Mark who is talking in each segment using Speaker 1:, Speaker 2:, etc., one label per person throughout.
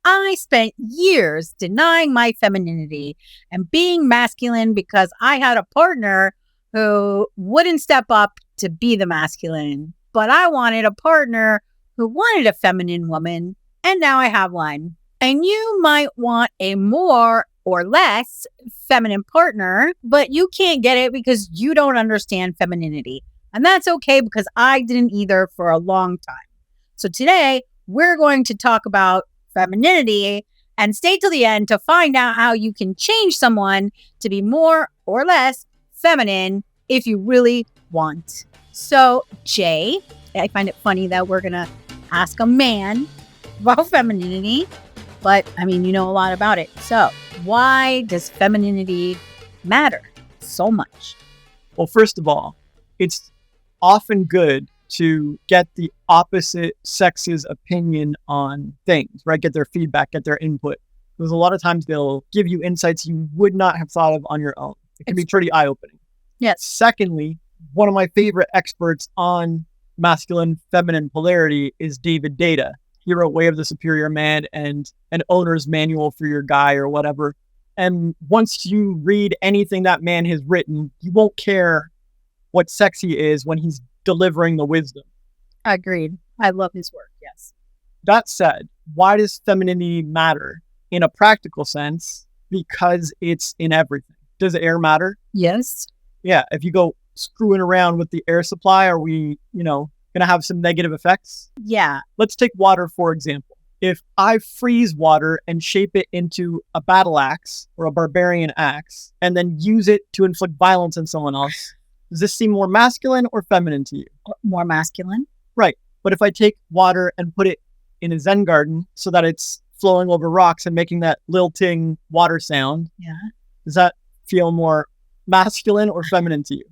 Speaker 1: I spent years denying my femininity and being masculine because I had a partner who wouldn't step up to be the masculine, but I wanted a partner who wanted a feminine woman, and now I have one. And you might want a more or less feminine partner, but you can't get it because you don't understand femininity. And that's okay because I didn't either for a long time. So today we're going to talk about femininity and stay till the end to find out how you can change someone to be more or less feminine if you really want. So Jay, I find it funny that we're going to ask a man about femininity, but I mean, you know a lot about it. So why does femininity matter so much?
Speaker 2: Well, first of all, it's often good to get the opposite sex's opinion on things, right? Get their feedback, get their input. Because a lot of times they'll give you insights you would not have thought of on your own. It can be pretty eye-opening.
Speaker 1: Yes.
Speaker 2: Secondly, one of my favorite experts on masculine feminine polarity is David Data. He wrote Way of the Superior Man and an owner's manual for your guy or whatever. And once you read anything that man has written, you won't care what sex he is when he's delivering the wisdom.
Speaker 1: Agreed. I love his work. Yes.
Speaker 2: That said, why does femininity matter? In a practical sense, because it's in everything. Does air matter?
Speaker 1: Yes.
Speaker 2: Yeah. If you go screwing around with the air supply, are we, going to have some negative effects?
Speaker 1: Yeah.
Speaker 2: Let's take water, for example. If I freeze water and shape it into a battle axe or a barbarian axe and then use it to inflict violence on someone else, does this seem more masculine or feminine to you?
Speaker 1: More masculine.
Speaker 2: Right. But if I take water and put it in a Zen garden so that it's flowing over rocks and making that lilting water sound, does that feel more masculine or feminine to you?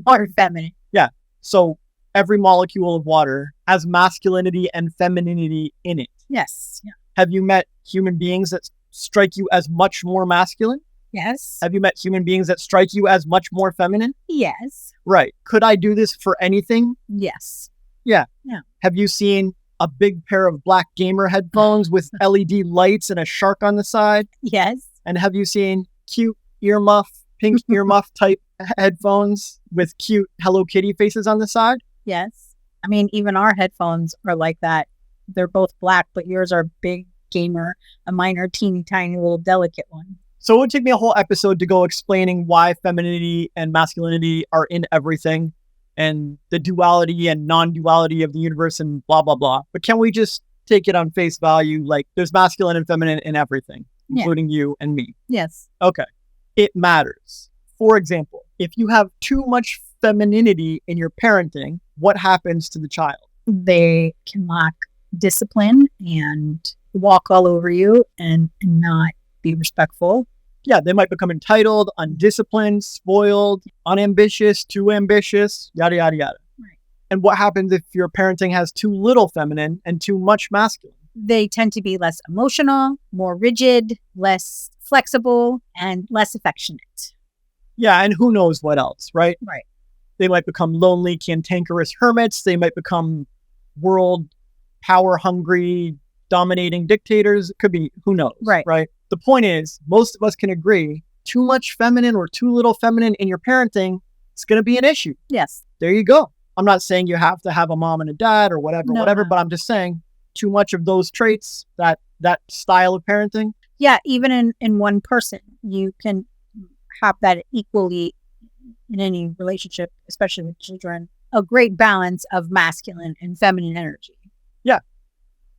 Speaker 1: More feminine.
Speaker 2: Yeah. So every molecule of water has masculinity and femininity in it.
Speaker 1: Yes. Yeah.
Speaker 2: Have you met human beings that strike you as much more masculine?
Speaker 1: Yes.
Speaker 2: Have you met human beings that strike you as much more feminine?
Speaker 1: Yes.
Speaker 2: Right. Could I do this for anything?
Speaker 1: Yes.
Speaker 2: Yeah.
Speaker 1: Yeah.
Speaker 2: Have you seen a big pair of black gamer headphones with LED lights and a shark on the side?
Speaker 1: Yes.
Speaker 2: And have you seen cute earmuff, pink earmuff type headphones with cute Hello Kitty faces on the side?
Speaker 1: Yes. I mean, even our headphones are like that. They're both black, but yours are big gamer, and mine are teeny tiny little delicate one.
Speaker 2: So it would take me a whole episode to go explaining why femininity and masculinity are in everything and the duality and non-duality of the universe and blah, blah, blah. But can we just take it on face value? Like there's masculine and feminine in everything, including you and me.
Speaker 1: Yes.
Speaker 2: Okay. It matters. For example, if you have too much femininity in your parenting, what happens to the child?
Speaker 1: They can lack discipline and walk all over you and not be respectful.
Speaker 2: Yeah, they might become entitled, undisciplined, spoiled, unambitious, too ambitious, yada, yada, yada.
Speaker 1: Right.
Speaker 2: And what happens if your parenting has too little feminine and too much masculine?
Speaker 1: They tend to be less emotional, more rigid, less flexible, and less affectionate.
Speaker 2: Yeah, and who knows what else, right?
Speaker 1: Right.
Speaker 2: They might become lonely, cantankerous hermits. They might become world power-hungry, dominating dictators. It could be, who knows, right? The point is, most of us can agree, too much feminine or too little feminine in your parenting, it's going to be an issue.
Speaker 1: Yes.
Speaker 2: There you go. I'm not saying you have to have a mom and a dad or whatever, but I'm just saying too much of those traits, that style of parenting.
Speaker 1: Yeah, even in one person, you can have that equally in any relationship, especially with children, a great balance of masculine and feminine energy.
Speaker 2: Yeah.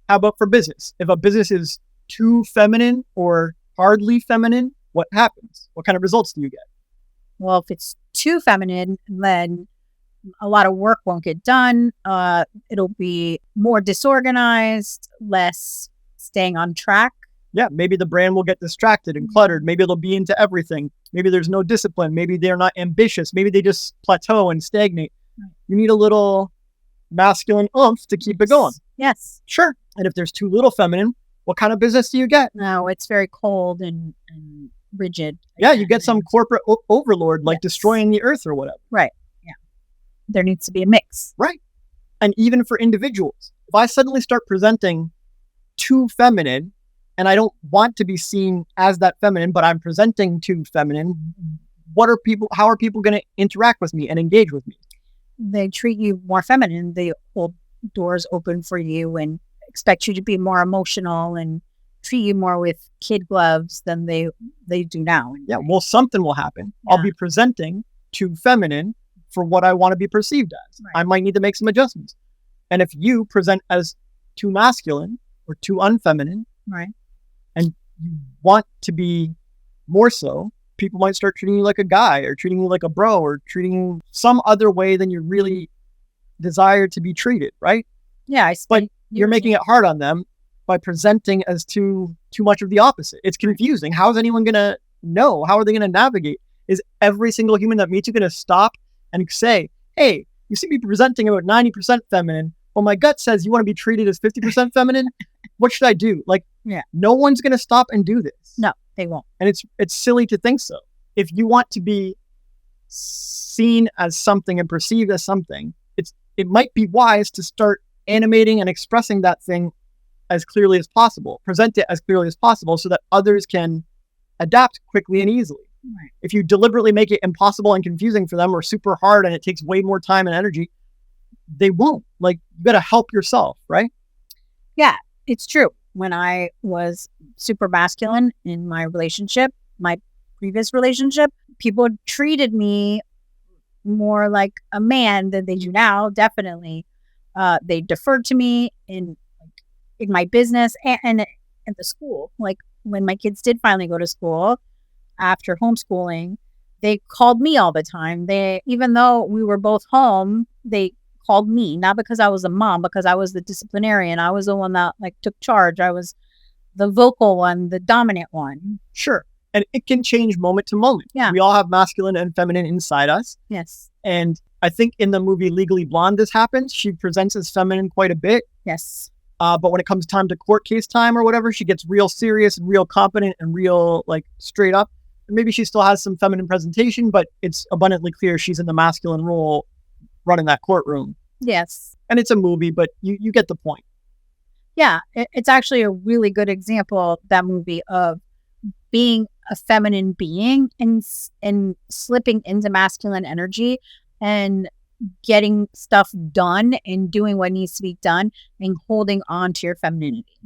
Speaker 2: How about for business? If a business is too feminine or hardly feminine, what happens? What kind of results do you get?
Speaker 1: Well, if it's too feminine, then a lot of work won't get done. It'll be more disorganized, less staying on track.
Speaker 2: Yeah, maybe the brand will get distracted and cluttered. Maybe it'll be into everything. Maybe there's no discipline. Maybe they're not ambitious. Maybe they just plateau and stagnate. You need a little masculine oomph to keep it going.
Speaker 1: Yes.
Speaker 2: Sure. And if there's too little feminine, what kind of business do you get?
Speaker 1: No, it's very cold and rigid.
Speaker 2: Yeah, you get some corporate overlord, like destroying the earth or whatever.
Speaker 1: Right. Yeah. There needs to be a mix.
Speaker 2: Right. And even for individuals, if I suddenly start presenting too feminine and I don't want to be seen as that feminine, but I'm presenting too feminine, how are people going to interact with me and engage with me?
Speaker 1: They treat you more feminine. They hold doors open for you and expect you to be more emotional and treat you more with kid gloves than they do now.
Speaker 2: Yeah, well, something will happen.
Speaker 1: Yeah.
Speaker 2: I'll be presenting too feminine for what I want to be perceived as.
Speaker 1: Right.
Speaker 2: I might need to make some adjustments. And if you present as too masculine or too unfeminine,
Speaker 1: right,
Speaker 2: and you want to be more so, people might start treating you like a guy or treating you like a bro or treating you some other way than you really desire to be treated, right?
Speaker 1: Yeah,
Speaker 2: but you're making it hard on them by presenting as too much of the opposite. It's confusing. How is anyone going to know? How are they going to navigate? Is every single human that meets you going to stop and say, hey, you see me presenting about 90% feminine. Well, my gut says you want to be treated as 50% feminine. What should I do? Like,
Speaker 1: yeah,
Speaker 2: no one's going to stop and do this.
Speaker 1: No, they won't.
Speaker 2: And it's silly to think so. If you want to be seen as something and perceived as something, it might be wise to start animating and expressing that thing as clearly as possible. Present it as clearly as possible so that others can adapt quickly and easily.
Speaker 1: Right.
Speaker 2: If you deliberately make it impossible and confusing for them or super hard and it takes way more time and energy, they won't. Like, you got to help yourself, right?
Speaker 1: Yeah, it's true. When I was super masculine in my previous relationship, people treated me more like a man than they do now. Definitely. They deferred to me in my business and at the school. Like, when my kids did finally go to school after homeschooling, they called me all the time. Even though we were both home, they called me, not because I was a mom, because I was the disciplinarian. I was the one that took charge. I was the vocal one, the dominant one.
Speaker 2: Sure. And it can change moment to moment.
Speaker 1: Yeah.
Speaker 2: We all have masculine and feminine inside us.
Speaker 1: Yes.
Speaker 2: And I think in the movie Legally Blonde, this happens. She presents as feminine quite a bit.
Speaker 1: Yes.
Speaker 2: But when it comes time to court case time or whatever, she gets real serious and real competent and real straight up. And maybe she still has some feminine presentation, but it's abundantly clear she's in the masculine role running that courtroom.
Speaker 1: Yes.
Speaker 2: And it's a movie, but you get the point.
Speaker 1: Yeah. It's actually a really good example, that movie, of being a feminine being and slipping into masculine energy and getting stuff done and doing what needs to be done and holding on to your femininity.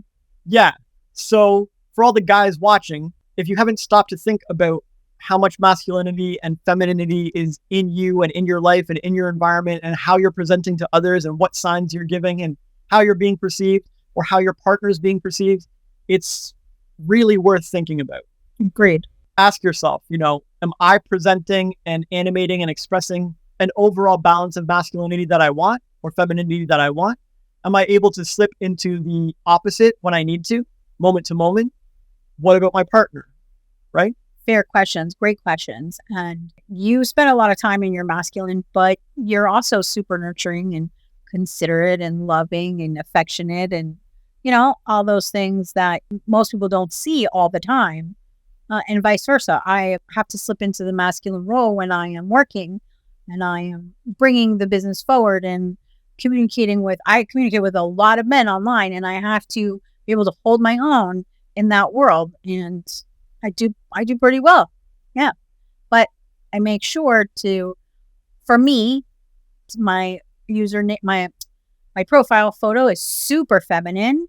Speaker 2: Yeah. So for all the guys watching, if you haven't stopped to think about how much masculinity and femininity is in you and in your life and in your environment and how you're presenting to others and what signs you're giving and how you're being perceived or how your partner is being perceived, it's really worth thinking about.
Speaker 1: Agreed.
Speaker 2: Ask yourself, am I presenting and animating and expressing an overall balance of masculinity that I want or femininity that I want? Am I able to slip into the opposite when I need to, moment to moment? What about my partner, right?
Speaker 1: Fair questions. Great questions. And you spend a lot of time in your masculine, but you're also super nurturing and considerate and loving and affectionate and, all those things that most people don't see all the time. And vice versa. I have to slip into the masculine role when I am working and I am bringing the business forward and I communicate with a lot of men online, and I have to be able to hold my own in that world. And I do pretty well. Yeah. But I make sure for me, my username, my profile photo is super feminine,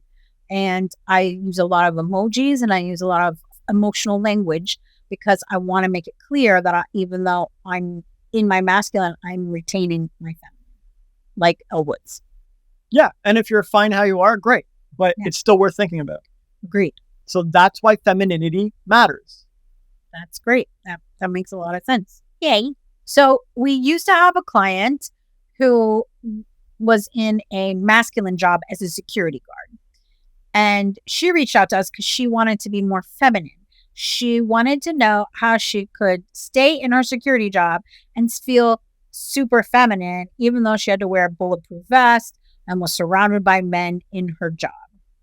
Speaker 1: and I use a lot of emojis and I use a lot of emotional language because I want to make it clear that even though I'm in my masculine, I'm retaining my feminine, like Elle Woods.
Speaker 2: Yeah. And if you're fine how you are, great. But It's still worth thinking about.
Speaker 1: Agreed.
Speaker 2: So that's why femininity matters.
Speaker 1: That's great. That makes a lot of sense. Yay. So we used to have a client who was in a masculine job as a security guard. And she reached out to us because she wanted to be more feminine. She wanted to know how she could stay in her security job and feel super feminine, even though she had to wear a bulletproof vest and was surrounded by men in her job.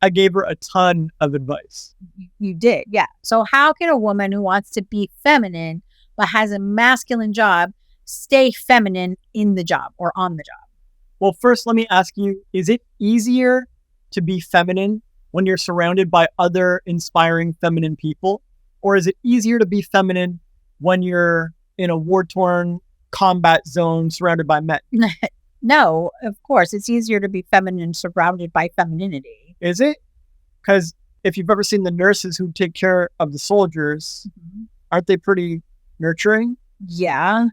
Speaker 2: I gave her a ton of advice.
Speaker 1: You did, yeah. So how can a woman who wants to be feminine but has a masculine job stay feminine in the job or on the job?
Speaker 2: Well, first, let me ask you, is it easier to be feminine when you're surrounded by other inspiring feminine people? Or is it easier to be feminine when you're in a war-torn combat zone surrounded by men?
Speaker 1: No, of course. It's easier to be feminine surrounded by femininity.
Speaker 2: Is it? Because if you've ever seen the nurses who take care of the soldiers, aren't they pretty nurturing?
Speaker 1: Yeah.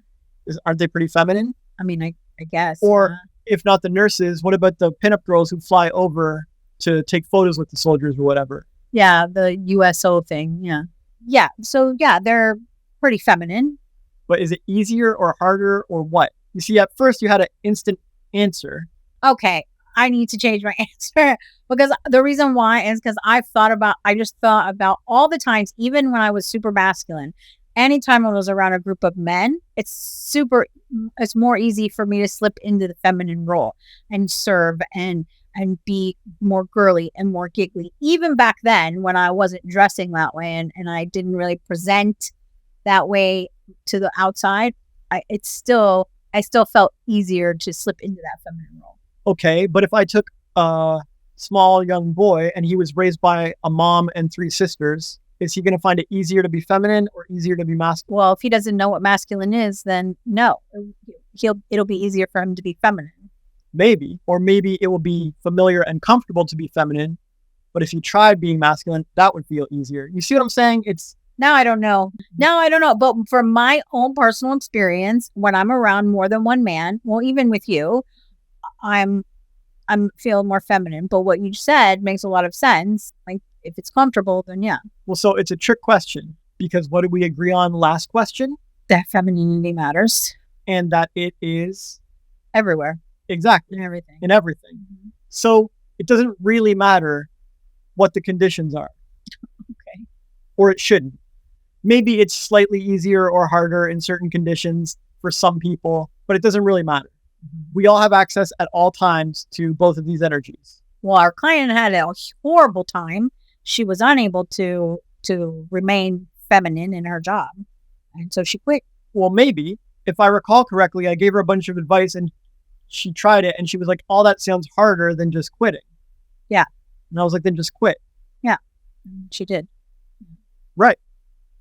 Speaker 2: Aren't they pretty feminine?
Speaker 1: I mean, I guess.
Speaker 2: Or if not the nurses, what about the pinup girls who fly over to take photos with the soldiers or whatever?
Speaker 1: Yeah, the USO thing. Yeah. Yeah. So, yeah, they're pretty feminine.
Speaker 2: But is it easier or harder or what? You see, at first you had an instant answer.
Speaker 1: Okay, I need to change my answer because the reason why is because I just thought about all the times, even when I was super masculine, anytime I was around a group of men, it's more easy for me to slip into the feminine role and serve and be more girly and more giggly. Even back then when I wasn't dressing that way and I didn't really present that way to the outside, I still felt easier to slip into that feminine role.
Speaker 2: Okay, but if I took a small young boy and he was raised by a mom and 3 sisters, is he going to find it easier to be feminine or easier to be masculine?
Speaker 1: Well, if he doesn't know what masculine is, then no, it'll be easier for him to be feminine.
Speaker 2: Maybe, or maybe it will be familiar and comfortable to be feminine, but if you tried being masculine, that would feel easier. You see what I'm saying?
Speaker 1: Now I don't know. But from my own personal experience, when I'm around more than one man, well, even with you, I'm feel more feminine. But what you said makes a lot of sense. Like if it's comfortable, then yeah.
Speaker 2: Well, so it's a trick question because what did we agree on last question?
Speaker 1: That femininity matters.
Speaker 2: And that it is
Speaker 1: everywhere.
Speaker 2: Exactly.
Speaker 1: In everything.
Speaker 2: Mm-hmm. So it doesn't really matter what the conditions are.
Speaker 1: Okay.
Speaker 2: Or it shouldn't. Maybe it's slightly easier or harder in certain conditions for some people, but it doesn't really matter. We all have access at all times to both of these energies.
Speaker 1: Well, our client had a horrible time. She was unable to remain feminine in her job. And so she quit.
Speaker 2: Well, maybe. If I recall correctly, I gave her a bunch of advice and she tried it and she was like, oh, that sounds harder than just quitting.
Speaker 1: Yeah.
Speaker 2: And I was like, then just quit.
Speaker 1: Yeah. She did.
Speaker 2: Right.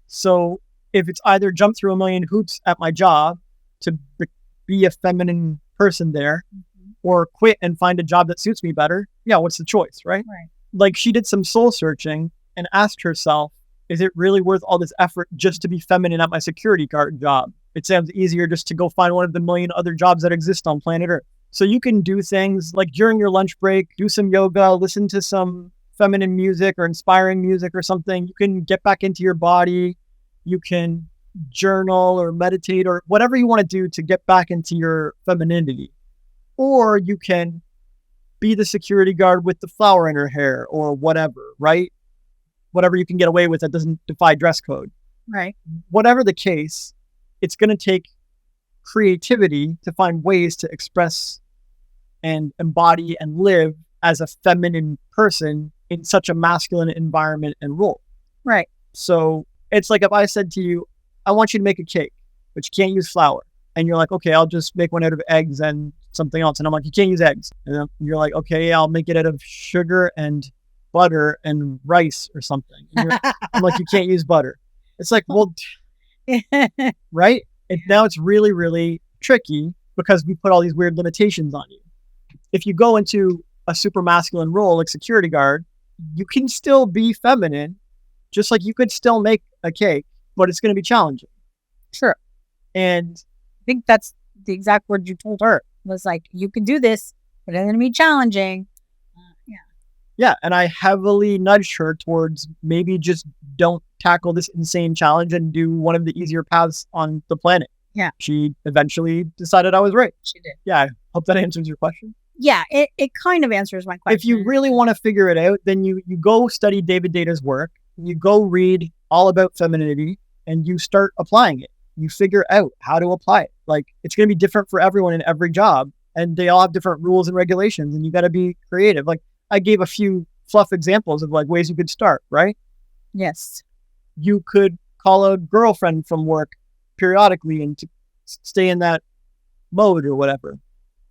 Speaker 2: So if it's either jump through a million hoops at my job to be a feminine person there or quit and find a job that suits me better, yeah, what's the choice, right?
Speaker 1: Right.
Speaker 2: Like she did some soul searching and asked herself, is it really worth all this effort just to be feminine at my security guard job? It sounds easier just to go find one of the million other jobs that exist on planet Earth. So you can do things like during your lunch break, do some yoga, listen to some feminine music or inspiring music or something. You can get back into your body. You can journal or meditate or whatever you want to do to get back into your femininity. Or you can be the security guard with the flower in her hair or whatever, right? Whatever you can get away with that doesn't defy dress code.
Speaker 1: Right.
Speaker 2: Whatever the case, it's going to take creativity to find ways to express and embody and live as a feminine person in such a masculine environment and role.
Speaker 1: Right.
Speaker 2: So it's like if I said to you, I want you to make a cake, but you can't use flour. And you're like, okay, I'll just make one out of eggs and something else. And I'm like, you can't use eggs. And you're like, okay, I'll make it out of sugar and butter and rice or something. I'm like, you can't use butter. It's like, well, right? And now it's really, really tricky because we put all these weird limitations on you. If you go into a super masculine role like security guard, you can still be feminine, just like you could still make a cake, but it's going to be challenging.
Speaker 1: Sure.
Speaker 2: And
Speaker 1: I think that's the exact word you told her was like, you can do this, but it's going to be challenging.
Speaker 2: Yeah. And I heavily nudged her towards maybe just don't tackle this insane challenge and do one of the easier paths on the planet.
Speaker 1: Yeah.
Speaker 2: She eventually decided I was right.
Speaker 1: She did.
Speaker 2: Yeah. I hope that answers your question.
Speaker 1: Yeah. It kind of answers my question.
Speaker 2: If you really want to figure it out, then you go study David Data's work. You go read all about femininity and you start applying it. You figure out how to apply it. Like it's going to be different for everyone in every job and they all have different rules and regulations and you got to be creative. Like I gave a few fluff examples of like ways you could start, right?
Speaker 1: Yes.
Speaker 2: You could call a girlfriend from work periodically and to stay in that mode or whatever.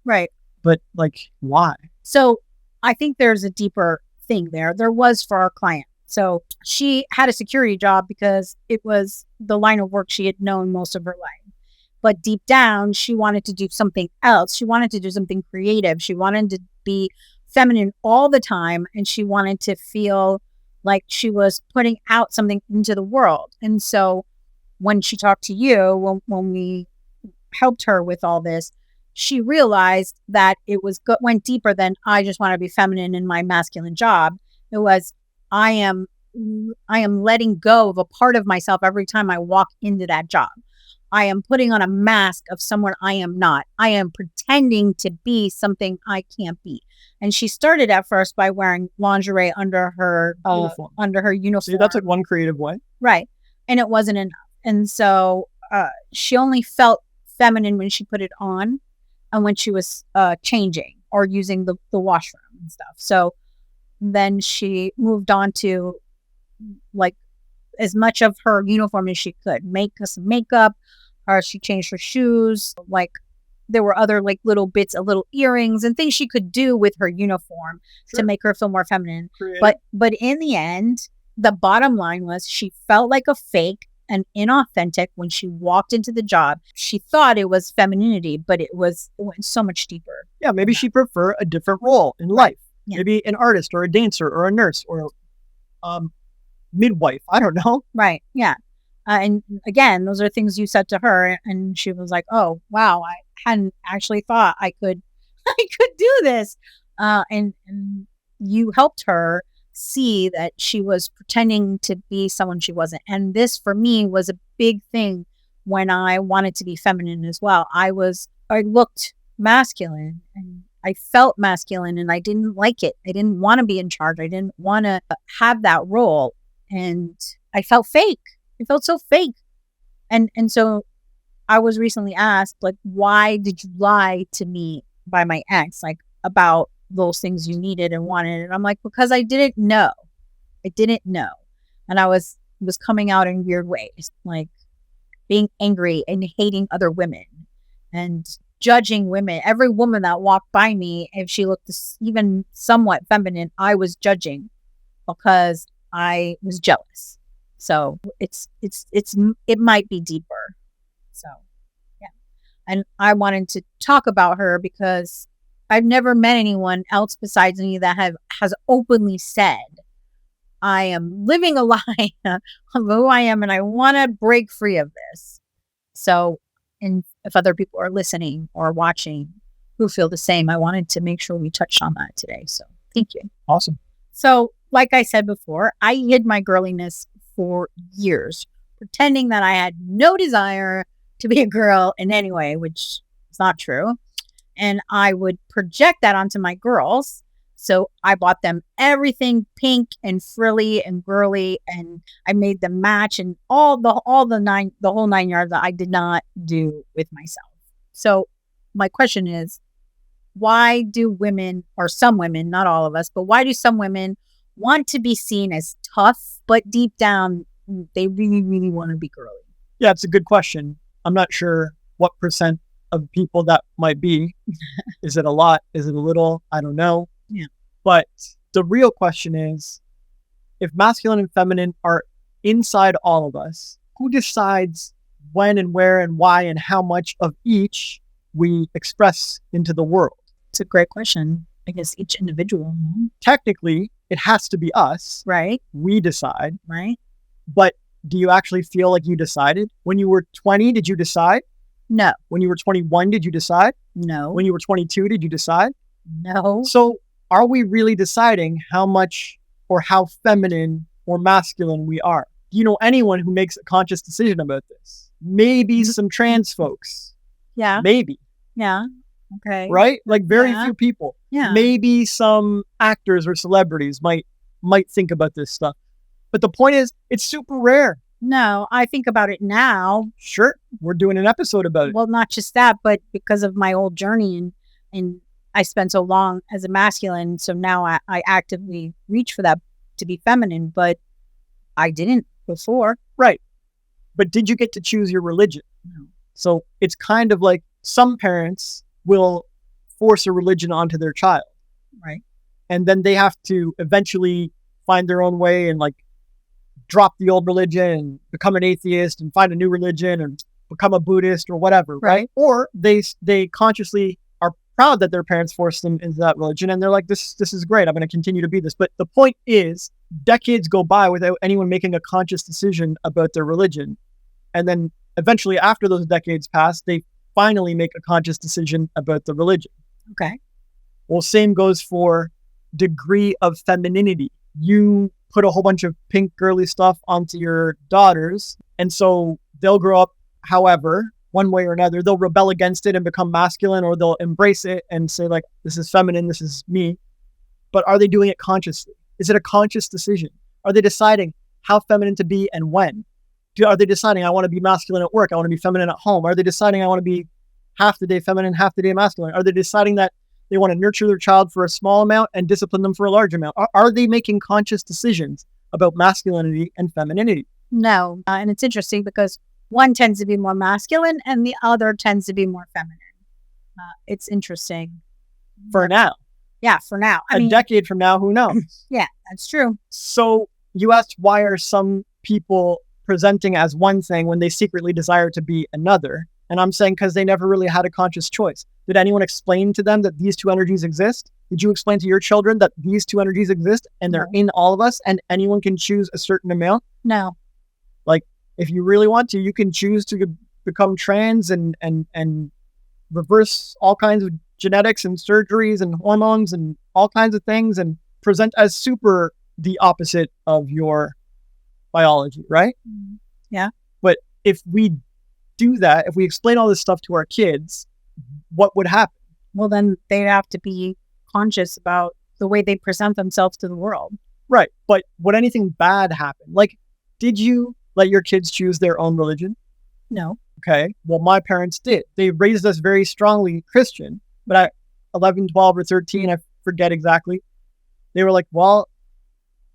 Speaker 1: Right.
Speaker 2: But like, why?
Speaker 1: So I think there's a deeper thing there. There was for our client. So she had a security job because it was the line of work she had known most of her life. But deep down, she wanted to do something else. She wanted to do something creative. She wanted to be feminine all the time. And she wanted to feel like she was putting out something into the world. And so when she talked to you, when we helped her with all this, she realized that it went deeper than I just want to be feminine in my masculine job. It was, I am letting go of a part of myself every time I walk into that job. I am putting on a mask of someone I am not. I am pretending to be something I can't be. And she started at first by wearing lingerie under her uniform.
Speaker 2: See, that's like one creative way.
Speaker 1: Right. And it wasn't enough. And so she only felt feminine when she put it on and when she was changing or using the washroom and stuff. So then she moved on to like as much of her uniform as she could, make some makeup, or she changed her shoes. Like there were other like little bits of little earrings and things she could do with her uniform to make her feel more feminine. Creative. But in the end, the bottom line was she felt like a fake and inauthentic when she walked into the job. She thought it was femininity, but it went so much deeper.
Speaker 2: Yeah, maybe she'd prefer a different role in life. Yeah. Maybe an artist or a dancer or a nurse or a midwife. I don't know.
Speaker 1: Right. Yeah. And again, those are things you said to her, and she was like, "Oh, wow, I hadn't actually thought I could do this." And you helped her see that she was pretending to be someone she wasn't. And this for me was a big thing when I wanted to be feminine as well. I looked masculine and I felt masculine and I didn't like it. I didn't want to be in charge. I didn't want to have that role. And I felt fake. It felt so fake. And so I was recently asked, like, why did you lie to me by my ex, like about those things you needed and wanted? And I'm like, because I didn't know. I didn't know. And I was coming out in weird ways, like being angry and hating other women and judging women. Every woman that walked by me, if she looked even somewhat feminine, I was judging because I was jealous. So it might be deeper. So yeah. And I wanted to talk about her because I've never met anyone else besides me that has openly said, I am living a lie of who I am and I want to break free of this. So, and if other people are listening or watching who feel the same, I wanted to make sure we touched on that today. So thank you.
Speaker 2: Awesome.
Speaker 1: So like I said before, I hid my girliness for years, pretending that I had no desire to be a girl in any way, which is not true. And I would project that onto my girls. So I bought them everything pink and frilly and girly, and I made them match and the whole 9 yards that I did not do with myself. So my question is, why do women, or some women, not all of us, but why do some women want to be seen as tough, but deep down they really, really want to be girly?
Speaker 2: Yeah, it's a good question. I'm not sure what percent of people that might be. Is it a lot? Is it a little? I don't know.
Speaker 1: Yeah.
Speaker 2: But the real question is, if masculine and feminine are inside all of us, who decides when and where and why and how much of each we express into the world?
Speaker 1: It's a great question. I guess each individual.
Speaker 2: Technically, it has to be us.
Speaker 1: Right.
Speaker 2: We decide.
Speaker 1: Right.
Speaker 2: But do you actually feel like you decided? When you were 20, did you decide?
Speaker 1: No.
Speaker 2: When you were 21, did you decide?
Speaker 1: No.
Speaker 2: When you were 22, did you decide?
Speaker 1: No.
Speaker 2: So are we really deciding how much or how feminine or masculine we are? Do you know anyone who makes a conscious decision about this? Maybe some trans folks.
Speaker 1: Yeah.
Speaker 2: Maybe.
Speaker 1: Yeah. Okay.
Speaker 2: Right? Like very few people.
Speaker 1: Yeah.
Speaker 2: Maybe some actors or celebrities might think about this stuff. But the point is, it's super rare.
Speaker 1: No, I think about it now.
Speaker 2: Sure. We're doing an episode about it.
Speaker 1: Well, not just that, but because of my old journey and I spent so long as a masculine. So now I actively reach for that to be feminine, but I didn't before.
Speaker 2: Right. But did you get to choose your religion?
Speaker 1: No.
Speaker 2: So it's kind of like some parents will force a religion onto their child.
Speaker 1: Right.
Speaker 2: and then they have to eventually find their own way and like drop the old religion and become an atheist and find a new religion and become a Buddhist or whatever, right? Or they consciously are proud that their parents forced them into that religion and they're like, this is great, I'm going to continue to be this. But the point is, decades go by without anyone making a conscious decision about their religion. And then eventually after those decades pass, they finally make a conscious decision about the religion.
Speaker 1: Okay.
Speaker 2: Well, same goes for degree of femininity. You put a whole bunch of pink girly stuff onto your daughters, and so they'll grow up however, one way or another. They'll rebel against it and become masculine, or they'll embrace it and say like, this is feminine, this is me. But are they doing it consciously? Is it a conscious decision? Are they deciding how feminine to be and when? Are they deciding I want to be masculine at work, I want to be feminine at home? Are they deciding I want to be half the day feminine, half the day masculine? Are they deciding that they want to nurture their child for a small amount and discipline them for a large amount? Are they making conscious decisions about masculinity and femininity?
Speaker 1: No. And it's interesting because one tends to be more masculine and the other tends to be more feminine. It's interesting.
Speaker 2: For now.
Speaker 1: Yeah, for now.
Speaker 2: I mean, decade from now, who knows?
Speaker 1: Yeah, that's true.
Speaker 2: So you asked, why are some people presenting as one thing when they secretly desire to be another? And I'm saying because they never really had a conscious choice. Did anyone explain to them that these two energies exist? Did you explain to your children that these two energies exist and they're in all of us and anyone can choose a certain amount?
Speaker 1: No.
Speaker 2: Like, if you really want to, you can choose to become trans and reverse all kinds of genetics and surgeries and hormones and all kinds of things and present as super the opposite of your biology, right?
Speaker 1: Yeah.
Speaker 2: But if we do that, if we explain all this stuff to our kids, what would happen?
Speaker 1: Well, then they'd have to be conscious about the way they present themselves to the world.
Speaker 2: Right. But would anything bad happen? Like, did you let your kids choose their own religion?
Speaker 1: No.
Speaker 2: Okay. Well, my parents did. They raised us very strongly Christian, but at 11, 12, or 13, I forget exactly, they were like, well,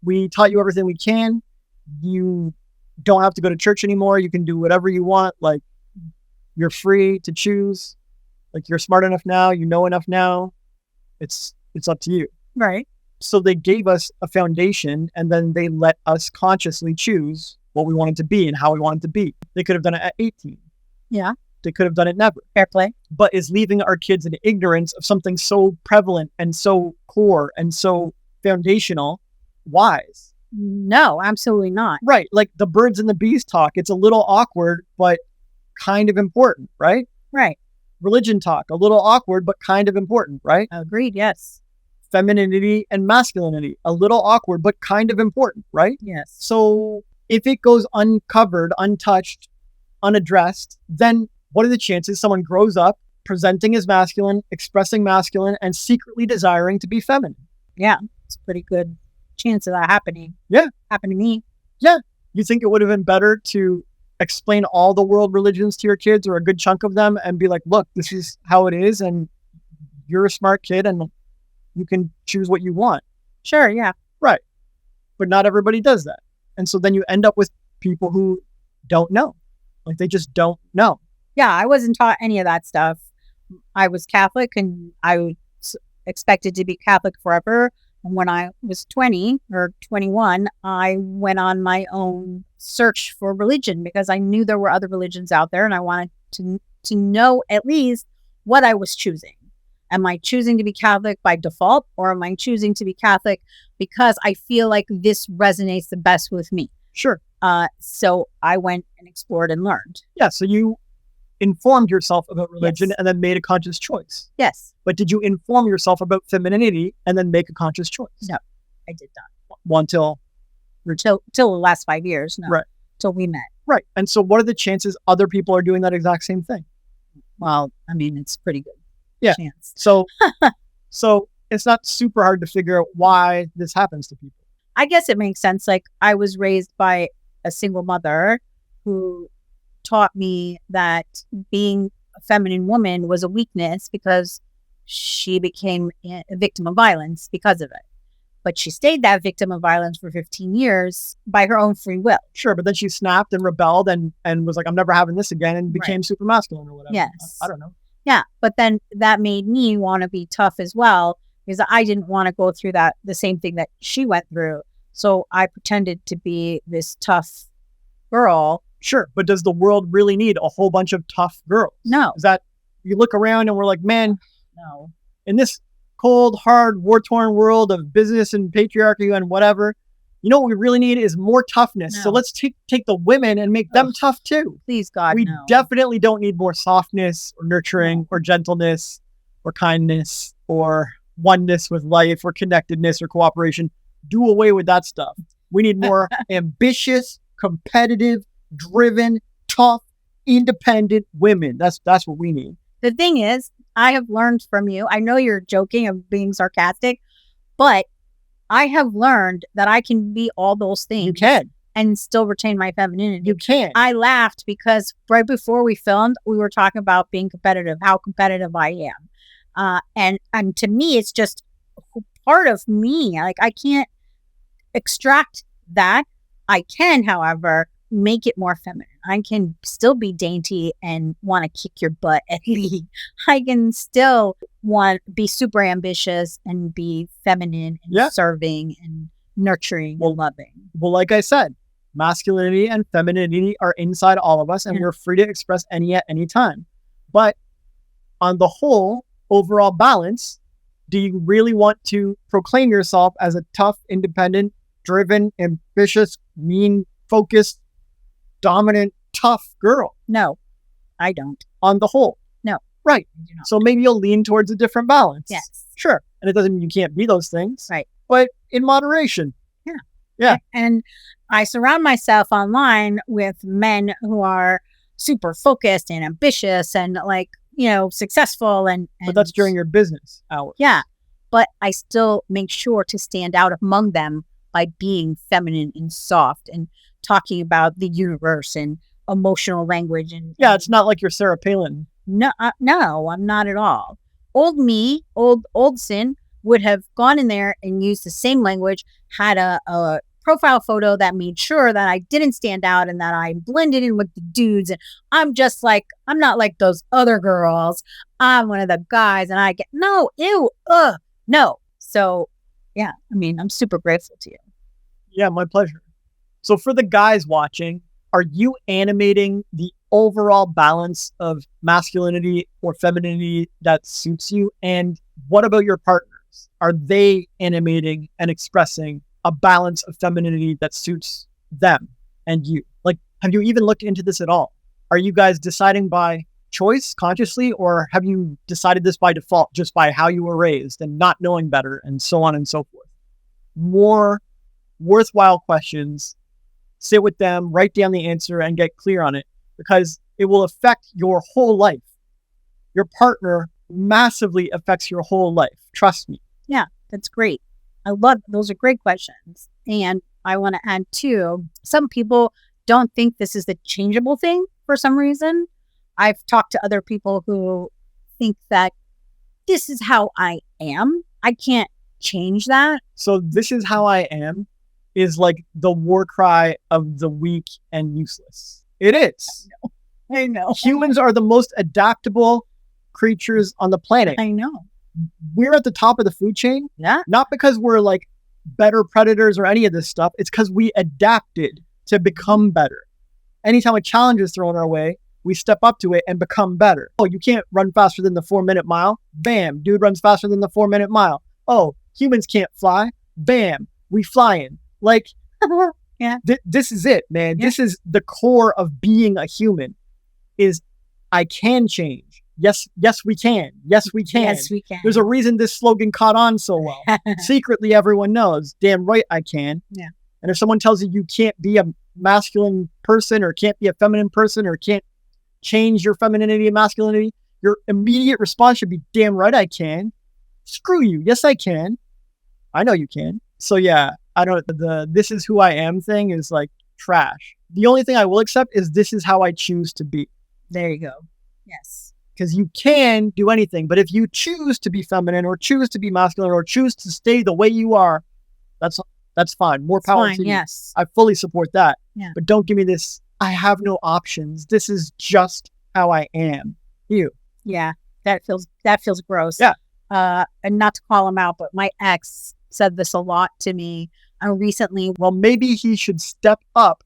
Speaker 2: we taught you everything we can. You don't have to go to church anymore. You can do whatever you want. Like, you're free to choose. Like, you're smart enough now. You know enough now. It's up to you.
Speaker 1: Right.
Speaker 2: So they gave us a foundation and then they let us consciously choose what we wanted to be and how we wanted to be. They could have done it at 18.
Speaker 1: Yeah.
Speaker 2: They could have done it never.
Speaker 1: Fair play.
Speaker 2: But is leaving our kids in ignorance of something so prevalent and so core and so foundational wise?
Speaker 1: No, absolutely not.
Speaker 2: Right. Like the birds and the bees talk. It's a little awkward, but kind of important, right?
Speaker 1: Right.
Speaker 2: Religion talk, a little awkward, but kind of important, right?
Speaker 1: Agreed. Yes.
Speaker 2: Femininity and masculinity, a little awkward, but kind of important, right?
Speaker 1: Yes.
Speaker 2: So if it goes uncovered, untouched, unaddressed, then what are the chances someone grows up presenting as masculine, expressing masculine, and secretly desiring to be feminine?
Speaker 1: Yeah. It's a pretty good chance of that happening.
Speaker 2: Yeah.
Speaker 1: Happened to me.
Speaker 2: Yeah. You think it would have been better to explain all the world religions to your kids or a good chunk of them and be like, look, this is how it is and you're a smart kid and you can choose what you want?
Speaker 1: Sure, yeah.
Speaker 2: Right. But not everybody does that. And so then you end up with people who don't know. Like, they just don't know.
Speaker 1: Yeah, I wasn't taught any of that stuff. I was Catholic and I was expected to be Catholic forever. And when I was 20 or 21, I went on my own search for religion because I knew there were other religions out there and I wanted to know at least what I was choosing. Am I choosing to be Catholic by default, or am I choosing to be Catholic because I feel like this resonates the best with me?
Speaker 2: Sure.
Speaker 1: So I went and explored and learned.
Speaker 2: Yeah. So you informed yourself about religion,
Speaker 1: Yes.
Speaker 2: and then made a conscious choice.
Speaker 1: Yes.
Speaker 2: But did you inform yourself about femininity and then make a conscious choice?
Speaker 1: No, I did not.
Speaker 2: Well, until
Speaker 1: the last 5 years. No.
Speaker 2: Right.
Speaker 1: Till we met.
Speaker 2: Right. And so what are the chances other people are doing that exact same thing?
Speaker 1: Well, I mean, it's pretty good.
Speaker 2: Yeah.
Speaker 1: Chance.
Speaker 2: So it's not super hard to figure out why this happens to people.
Speaker 1: I guess it makes sense. Like, I was raised by a single mother who taught me that being a feminine woman was a weakness because she became a victim of violence because of it. But she stayed that victim of violence for 15 years by her own free will.
Speaker 2: Sure, but then she snapped and rebelled and was like, I'm never having this again, and became super masculine or whatever.
Speaker 1: Yes.
Speaker 2: I don't know.
Speaker 1: Yeah, but then that made me want to be tough as well because I didn't want to go through the same thing that she went through. So I pretended to be this tough girl.
Speaker 2: Sure. But does the world really need a whole bunch of tough girls?
Speaker 1: No.
Speaker 2: Is that, you look around and we're like, man,
Speaker 1: No.
Speaker 2: in this cold, hard, war-torn world of business and patriarchy and whatever, you know what we really need is more toughness.
Speaker 1: No.
Speaker 2: So let's take the women and make them tough too.
Speaker 1: Please, God,
Speaker 2: We
Speaker 1: no.
Speaker 2: definitely don't need more softness or nurturing or gentleness or kindness or oneness with life or connectedness or cooperation. Do away with that stuff. We need more ambitious, competitive, driven, tough, independent women. That's what we need.
Speaker 1: The thing is, I have learned from you. I know you're joking of being sarcastic, but I have learned that I can be all those things.
Speaker 2: You can.
Speaker 1: And still retain my femininity.
Speaker 2: You can.
Speaker 1: I laughed because right before we filmed, we were talking about being competitive, how competitive I am. And to me, it's just part of me. Like, I can't extract that. I can, however, make it more feminine. I can still be dainty and want to kick your butt at least. I can still want to be super ambitious and be feminine and serving and nurturing and loving.
Speaker 2: Well, like I said, masculinity and femininity are inside all of us, and we're free to express any at any time. But on the whole, overall balance, do you really want to proclaim yourself as a tough, independent, driven, ambitious, mean, focused, dominant, tough girl?
Speaker 1: No, I don't.
Speaker 2: On the whole?
Speaker 1: No.
Speaker 2: Right.
Speaker 1: I do not.
Speaker 2: So maybe you'll lean towards a different balance.
Speaker 1: Yes.
Speaker 2: Sure. And it doesn't mean you can't be those things.
Speaker 1: Right.
Speaker 2: But in moderation.
Speaker 1: Yeah.
Speaker 2: Yeah.
Speaker 1: And I surround myself online with men who are super focused and ambitious and, like, you know, successful and
Speaker 2: But that's during your business hours.
Speaker 1: Yeah. But I still make sure to stand out among them by being feminine and soft and talking about the universe and emotional language. And
Speaker 2: yeah, it's not like you're Sarah Palin.
Speaker 1: No, no, I'm not at all. Old me, old Cyn would have gone in there and used the same language, had a profile photo that made sure that I didn't stand out and that I blended in with the dudes. And I'm just like, I'm not like those other girls. I'm one of the guys, and I get no, ew, no. So yeah, I mean, I'm super grateful to you.
Speaker 2: Yeah, my pleasure. So for the guys watching, are you animating the overall balance of masculinity or femininity that suits you? And what about your partners? Are they animating and expressing a balance of femininity that suits them and you? Like, have you even looked into this at all? Are you guys deciding by choice consciously, or have you decided this by default, just by how you were raised and not knowing better and so on and so forth? More worthwhile questions. Sit with them, write down the answer, and get clear on it, because it will affect your whole life. Your partner massively affects your whole life. Trust me.
Speaker 1: Yeah, that's great. I love, those are great questions. And I want to add too, some people don't think this is the changeable thing for some reason. I've talked to other people who think that this is how I am. I can't change that.
Speaker 2: So this is how I am is like the war cry of the weak and useless. It is.
Speaker 1: I know.
Speaker 2: Humans are the most adaptable creatures on the planet.
Speaker 1: I know.
Speaker 2: We're at the top of the food chain.
Speaker 1: Yeah.
Speaker 2: Not because we're like better predators or any of this stuff. It's because we adapted to become better. Anytime a challenge is thrown our way, we step up to it and become better. Oh, you can't run faster than the 4-minute mile? Bam, dude runs faster than the 4-minute mile. Oh, humans can't fly? Bam, we flying. Like,
Speaker 1: yeah.
Speaker 2: This is it, man.
Speaker 1: Yeah.
Speaker 2: This is the core of being a human, is I can change. Yes, we can. Yes, we can.
Speaker 1: Yes, we can.
Speaker 2: There's a reason this slogan caught on so well. Secretly, everyone knows. Damn right I can.
Speaker 1: Yeah.
Speaker 2: And if someone tells you you can't be a masculine person or can't be a feminine person or can't change your femininity and masculinity, your immediate response should be, damn right I can. Screw you. Yes, I can. I know you can. So yeah, I don't, the this is who I am thing is like trash. The only thing I will accept is this is how I choose to be.
Speaker 1: There you go. Yes.
Speaker 2: Because you can do anything, but if you choose to be feminine or choose to be masculine or choose to stay the way you are, that's fine. More power to you.
Speaker 1: Yes.
Speaker 2: I fully support that.
Speaker 1: Yeah.
Speaker 2: But don't give me this, I have no options. This is just how I am. You.
Speaker 1: Yeah. That feels gross.
Speaker 2: Yeah.
Speaker 1: and not to call him out, but my ex said this a lot to me recently.
Speaker 2: Well, maybe he should step up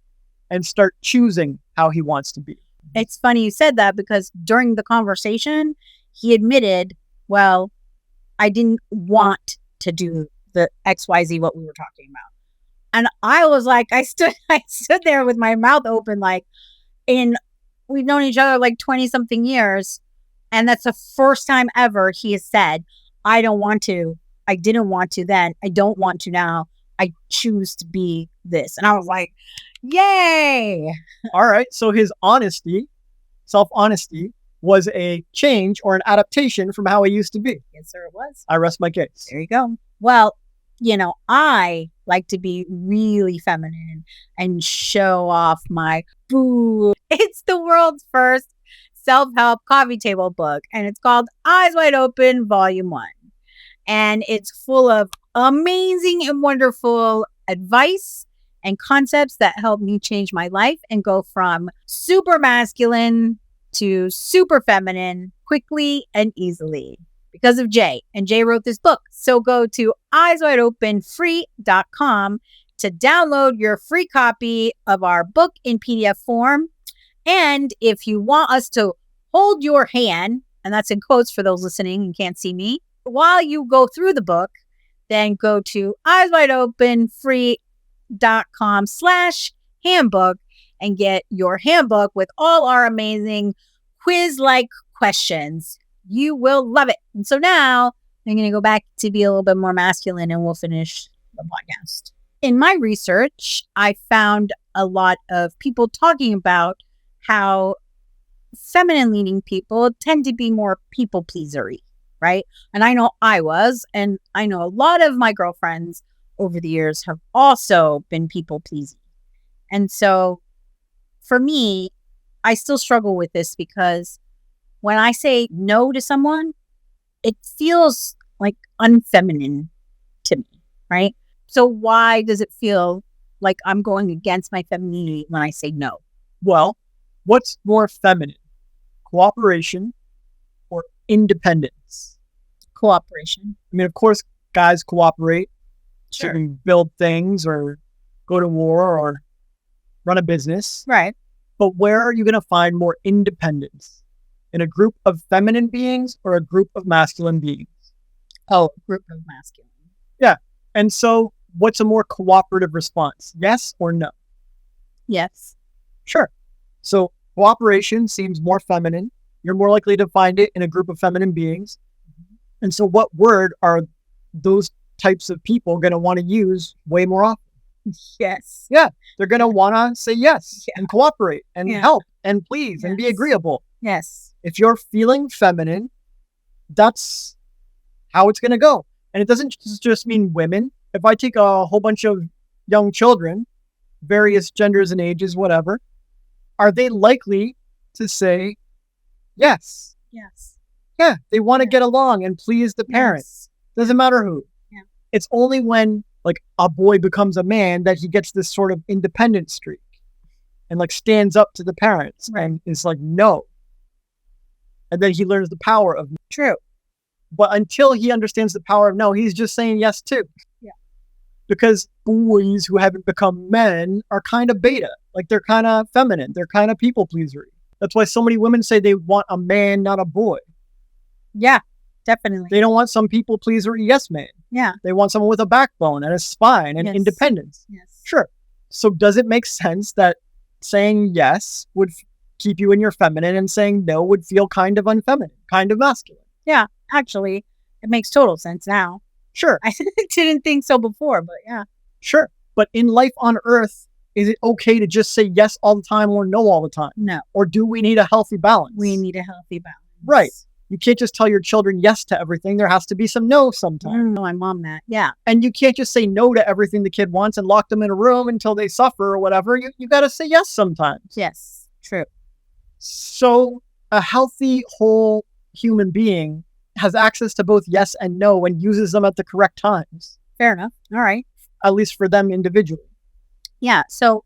Speaker 2: and start choosing how he wants to be.
Speaker 1: It's funny you said that because during the conversation, he admitted, well, I didn't want to do the XYZ, what we were talking about. And I was like, I stood there with my mouth open, like, we've known each other like 20 something years. And that's the first time ever he has said, I don't want to. I didn't want to then. I don't want to now. I choose to be this. And I was like, yay.
Speaker 2: All right. So his honesty, self-honesty, was a change or an adaptation from how he used to be.
Speaker 1: Yes, sir, it was.
Speaker 2: I rest my case.
Speaker 1: There you go. Well, I like to be really feminine and show off my boo. It's the world's first self-help coffee table book, and it's called Eyes Wide Open, Volume 1. And it's full of amazing and wonderful advice and concepts that help me change my life and go from super masculine to super feminine quickly and easily because of Jay. And Jay wrote this book. So go to eyeswideopenfree.com to download your free copy of our book in PDF form. And if you want us to hold your hand, and that's in quotes for those listening and can't see me, while you go through the book, then go to eyeswideopenfree.com/handbook and get your handbook with all our amazing quiz-like questions. You will love it. And so now I'm going to go back to be a little bit more masculine and we'll finish the podcast. In my research, I found a lot of people talking about how feminine leaning people tend to be more people pleasery, right? And I know I was, and I know a lot of my girlfriends over the years have also been people pleasing. And so for me, I still struggle with this because when I say no to someone, it feels like unfeminine to me, right? So why does it feel like I'm going against my femininity when I say no?
Speaker 2: Well, what's more feminine? Cooperation or independence?
Speaker 1: Cooperation.
Speaker 2: I mean, of course, guys cooperate.
Speaker 1: Sure.
Speaker 2: You can build things or go to war or run a business.
Speaker 1: Right.
Speaker 2: But where are you going to find more independence? In a group of feminine beings or a group of masculine beings?
Speaker 1: Oh, group of masculine.
Speaker 2: Yeah. And so what's a more cooperative response? Yes or no?
Speaker 1: Yes.
Speaker 2: Sure. So cooperation seems more feminine. You're more likely to find it in a group of feminine beings. And so what word are those types of people going to want to use way more often?
Speaker 1: Yes.
Speaker 2: Yeah. They're going to want to say yes and cooperate and help and please and be agreeable.
Speaker 1: Yes.
Speaker 2: If you're feeling feminine, that's how it's going to go. And it doesn't just mean women. If I take a whole bunch of young children, various genders and ages, whatever, are they likely to say yes?
Speaker 1: Yes.
Speaker 2: Yeah, they want to get along and please the parents. Doesn't matter who.
Speaker 1: Yeah.
Speaker 2: It's only when like a boy becomes a man that he gets this sort of independent streak and like stands up to the parents and is like, no. And then he learns the power of no.
Speaker 1: True.
Speaker 2: But until he understands the power of no, he's just saying yes too.
Speaker 1: Yeah.
Speaker 2: Because boys who haven't become men are kind of beta. Like they're kind of feminine. They're kind of people pleasery. That's why so many women say they want a man, not a boy.
Speaker 1: Yeah, definitely.
Speaker 2: They don't want some people pleaser yes man.
Speaker 1: Yeah.
Speaker 2: They want someone with a backbone and a spine and independence.
Speaker 1: Yes.
Speaker 2: Sure. So does it make sense that saying yes would keep you in your feminine and saying no would feel kind of unfeminine, kind of masculine?
Speaker 1: Yeah, actually, it makes total sense now.
Speaker 2: Sure.
Speaker 1: I didn't think so before, but yeah.
Speaker 2: Sure. But in life on Earth, is it okay to just say yes all the time or no all the time?
Speaker 1: No.
Speaker 2: Or do we need a healthy balance?
Speaker 1: We need a healthy balance.
Speaker 2: Right. You can't just tell your children yes to everything. There has to be some no sometimes.
Speaker 1: I don't know my mom that. Yeah.
Speaker 2: And you can't just say no to everything the kid wants and lock them in a room until they suffer or whatever. You got to say yes sometimes.
Speaker 1: Yes. True.
Speaker 2: So a healthy, whole human being has access to both yes and no and uses them at the correct times.
Speaker 1: Fair enough. All right.
Speaker 2: At least for them individually.
Speaker 1: Yeah. So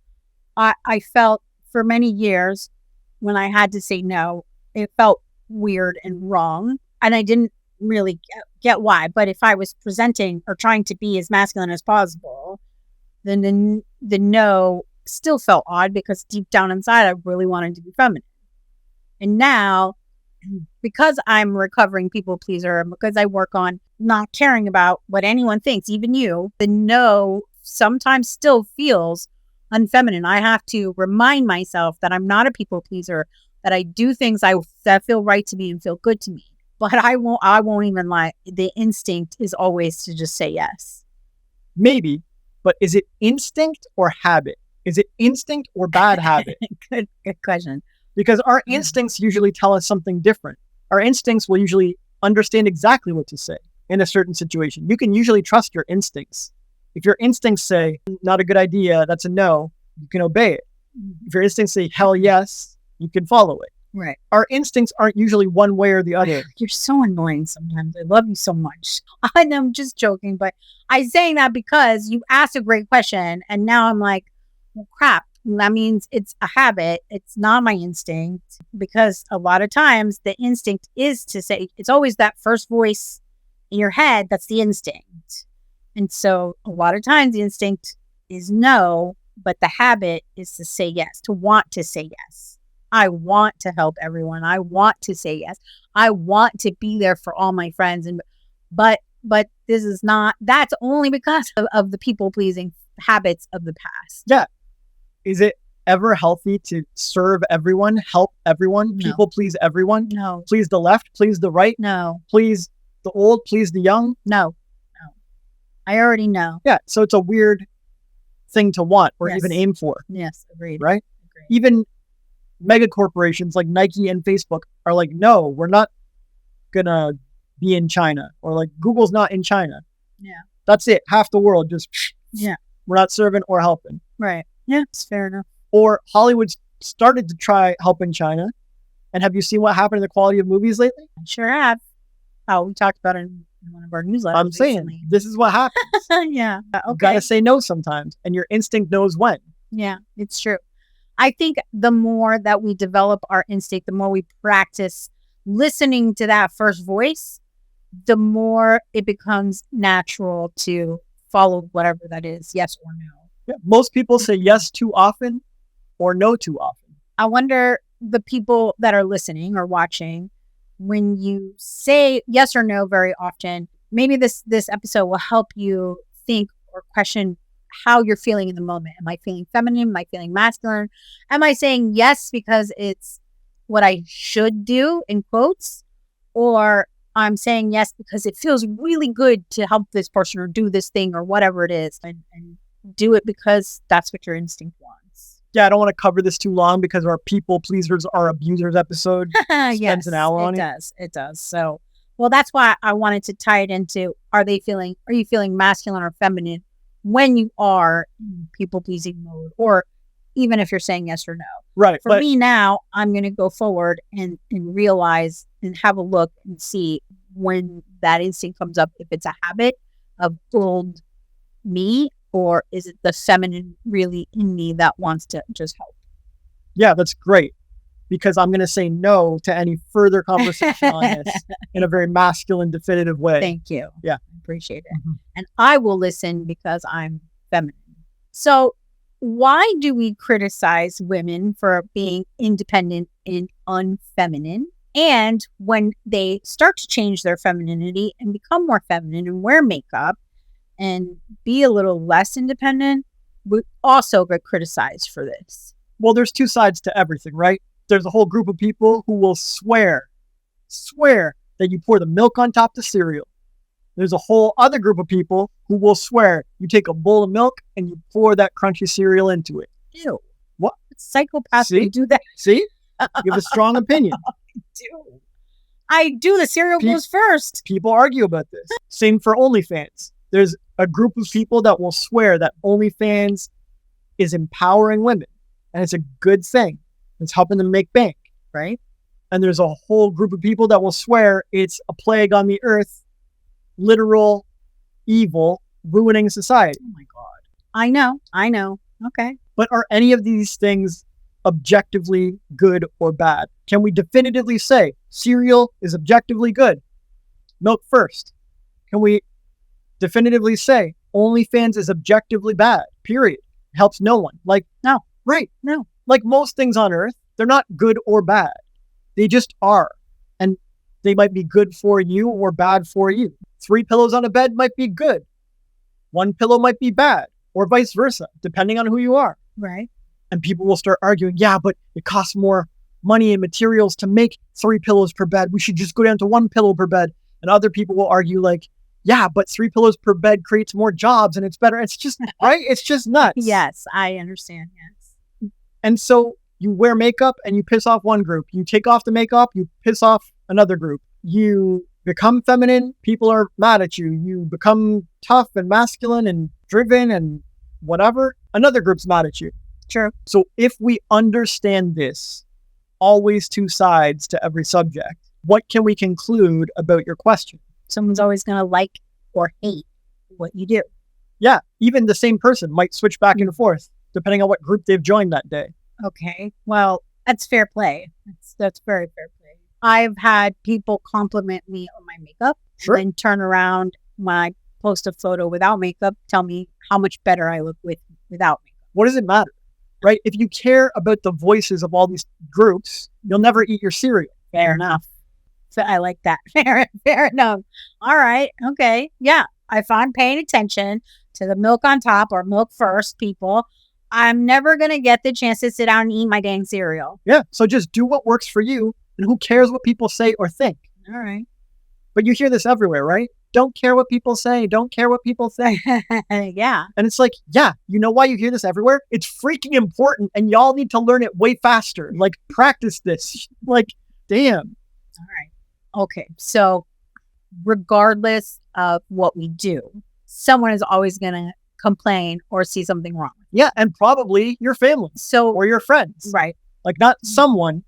Speaker 1: I felt for many years when I had to say no, it felt weird and wrong. And I didn't really get why. But if I was presenting or trying to be as masculine as possible, then the no still felt odd because deep down inside, I really wanted to be feminine. And now, because I'm a recovering people pleaser, and because I work on not caring about what anyone thinks, even you, the no sometimes still feels unfeminine. I have to remind myself that I'm not a people pleaser, that I do things that feel right to me and feel good to me. But I won't even lie. The instinct is always to just say yes.
Speaker 2: Maybe, but is it instinct or habit? Is it instinct or bad habit?
Speaker 1: Good question.
Speaker 2: Because our instincts usually tell us something different. Our instincts will usually understand exactly what to say in a certain situation. You can usually trust your instincts. If your instincts say, not a good idea, that's a no, you can obey it. If your instincts say, hell yes, you can follow it.
Speaker 1: Right.
Speaker 2: Our instincts aren't usually one way or the other.
Speaker 1: You're so annoying sometimes. I love you so much. I'm just joking, but I'm saying that because you asked a great question, and now I'm like, well, crap. That means it's a habit. It's not my instinct, because a lot of times the instinct is to say, it's always that first voice in your head that's the instinct. And so a lot of times the instinct is no, but the habit is to say yes, to want to say yes. I want to help everyone. I want to say yes. I want to be there for all my friends. But this is not, that's only because of the people pleasing habits of the past.
Speaker 2: Yeah. Is it ever healthy to serve everyone, help everyone,
Speaker 1: No.
Speaker 2: people please everyone?
Speaker 1: No.
Speaker 2: Please the left, please the right,
Speaker 1: No.
Speaker 2: please the old, please the young?
Speaker 1: No. I already know.
Speaker 2: Yeah. So it's a weird thing to want or
Speaker 1: Yes.
Speaker 2: even aim for.
Speaker 1: Yes, agreed.
Speaker 2: Right?
Speaker 1: Agreed.
Speaker 2: Even mega corporations like Nike and Facebook are like, no, we're not gonna be in China, or like Google's not in China.
Speaker 1: Yeah.
Speaker 2: That's it. Half the world just,
Speaker 1: Yeah.
Speaker 2: we're not serving or helping.
Speaker 1: Right. Yeah, it's fair enough.
Speaker 2: Or Hollywood's started to try helping China. And have you seen what happened to the quality of movies lately?
Speaker 1: I sure have. Oh, we talked about it in one of our newsletters.
Speaker 2: I'm saying
Speaker 1: recently.
Speaker 2: this is what happens.
Speaker 1: Yeah.
Speaker 2: You
Speaker 1: Okay.
Speaker 2: gotta say no sometimes, and your instinct knows when.
Speaker 1: Yeah, it's true. I think the more that we develop our instinct, the more we practice listening to that first voice, the more it becomes natural to follow whatever that is, yes or no.
Speaker 2: Yeah, most people say yes too often or no too often.
Speaker 1: I wonder, the people that are listening or watching, when you say yes or no very often, maybe this episode will help you think or question how you're feeling in the moment. Am I feeling feminine? Am I feeling masculine? Am I saying yes because it's what I should do, in quotes? Or I'm saying yes because it feels really good to help this person or do this thing or whatever it is, and do it because that's what your instinct wants.
Speaker 2: Yeah, I don't want to cover this too long because our people pleasers are abusers episode spends
Speaker 1: Yes,
Speaker 2: an hour on it.
Speaker 1: It does. So, well, that's why I wanted to tie it into, are you feeling masculine or feminine when you are in people pleasing mode, or even if you're saying yes or no.
Speaker 2: Right.
Speaker 1: For me now, I'm going to go forward and realize and have a look and see when that instinct comes up, if it's a habit of old me, or is it the feminine really in me that wants to just help?
Speaker 2: Yeah, that's great. Because I'm going to say no to any further conversation on this in a very masculine, definitive way.
Speaker 1: Thank you.
Speaker 2: Yeah.
Speaker 1: I appreciate it. Mm-hmm. And I will listen because I'm feminine. So why do we criticize women for being independent and unfeminine? And when they start to change their femininity and become more feminine and wear makeup and be a little less independent, we also get criticized for this.
Speaker 2: Well, there's two sides to everything, right? There's a whole group of people who will swear that you pour the milk on top of the cereal. There's a whole other group of people who will swear you take a bowl of milk and you pour that crunchy cereal into it.
Speaker 1: Ew.
Speaker 2: What?
Speaker 1: Psychopaths
Speaker 2: See?
Speaker 1: who do that.
Speaker 2: See? You have a strong opinion.
Speaker 1: I do. The cereal goes first.
Speaker 2: People argue about this. Same for OnlyFans. There's a group of people that will swear that OnlyFans is empowering women and it's a good thing. It's helping them make bank, right? And there's a whole group of people that will swear it's a plague on the earth, literal evil, ruining society.
Speaker 1: Oh my God. I know. Okay.
Speaker 2: But are any of these things objectively good or bad? Can we definitively say cereal is objectively good? milk first? Can we definitively say OnlyFans is objectively bad, period? Helps no one. Like,
Speaker 1: No.
Speaker 2: Right.
Speaker 1: No.
Speaker 2: Like most things on earth, they're not good or bad. They just are. And they might be good for you or bad for you. 3 pillows on a bed might be good. 1 pillow might be bad, or vice versa, depending on who you are.
Speaker 1: Right.
Speaker 2: And people will start arguing, yeah, but it costs more money and materials to make 3 pillows per bed. We should just go down to 1 pillow per bed. And other people will argue like, yeah, but 3 pillows per bed creates more jobs and it's better. It's just, right? It's just nuts.
Speaker 1: Yes, I understand. Yes.
Speaker 2: And so you wear makeup and you piss off one group. You take off the makeup, you piss off another group. You become feminine, people are mad at you. You become tough and masculine and driven and whatever, another group's mad at you.
Speaker 1: True.
Speaker 2: So if we understand this, always 2 sides to every subject, what can we conclude about your question?
Speaker 1: Someone's always going to like or hate what you do.
Speaker 2: Yeah, even the same person might switch back and forth depending on what group they've joined that day.
Speaker 1: Okay. Well, that's fair play. That's very fair play. I've had people compliment me on my makeup
Speaker 2: Sure.
Speaker 1: and then turn around when I post a photo without makeup, tell me how much better I look without makeup.
Speaker 2: What does it matter? Right? If you care about the voices of all these groups, you'll never eat your cereal.
Speaker 1: Fair enough. So I like that. Fair enough. All right. Okay. Yeah. If I'm paying attention to the milk on top or milk first people, I'm never going to get the chance to sit down and eat my dang cereal.
Speaker 2: Yeah. So just do what works for you, and who cares what people say or think?
Speaker 1: All right.
Speaker 2: But you hear this everywhere, right? Don't care what people say. Don't care what people think.
Speaker 1: Yeah.
Speaker 2: And it's like, yeah, you know why you hear this everywhere? It's freaking important, and y'all need to learn it way faster. Like, practice this. Like, damn.
Speaker 1: All right. Okay. So regardless of what we do, someone is always going to complain or see something wrong.
Speaker 2: Yeah, and probably your family
Speaker 1: So,
Speaker 2: or your friends.
Speaker 1: right.
Speaker 2: Like, not someone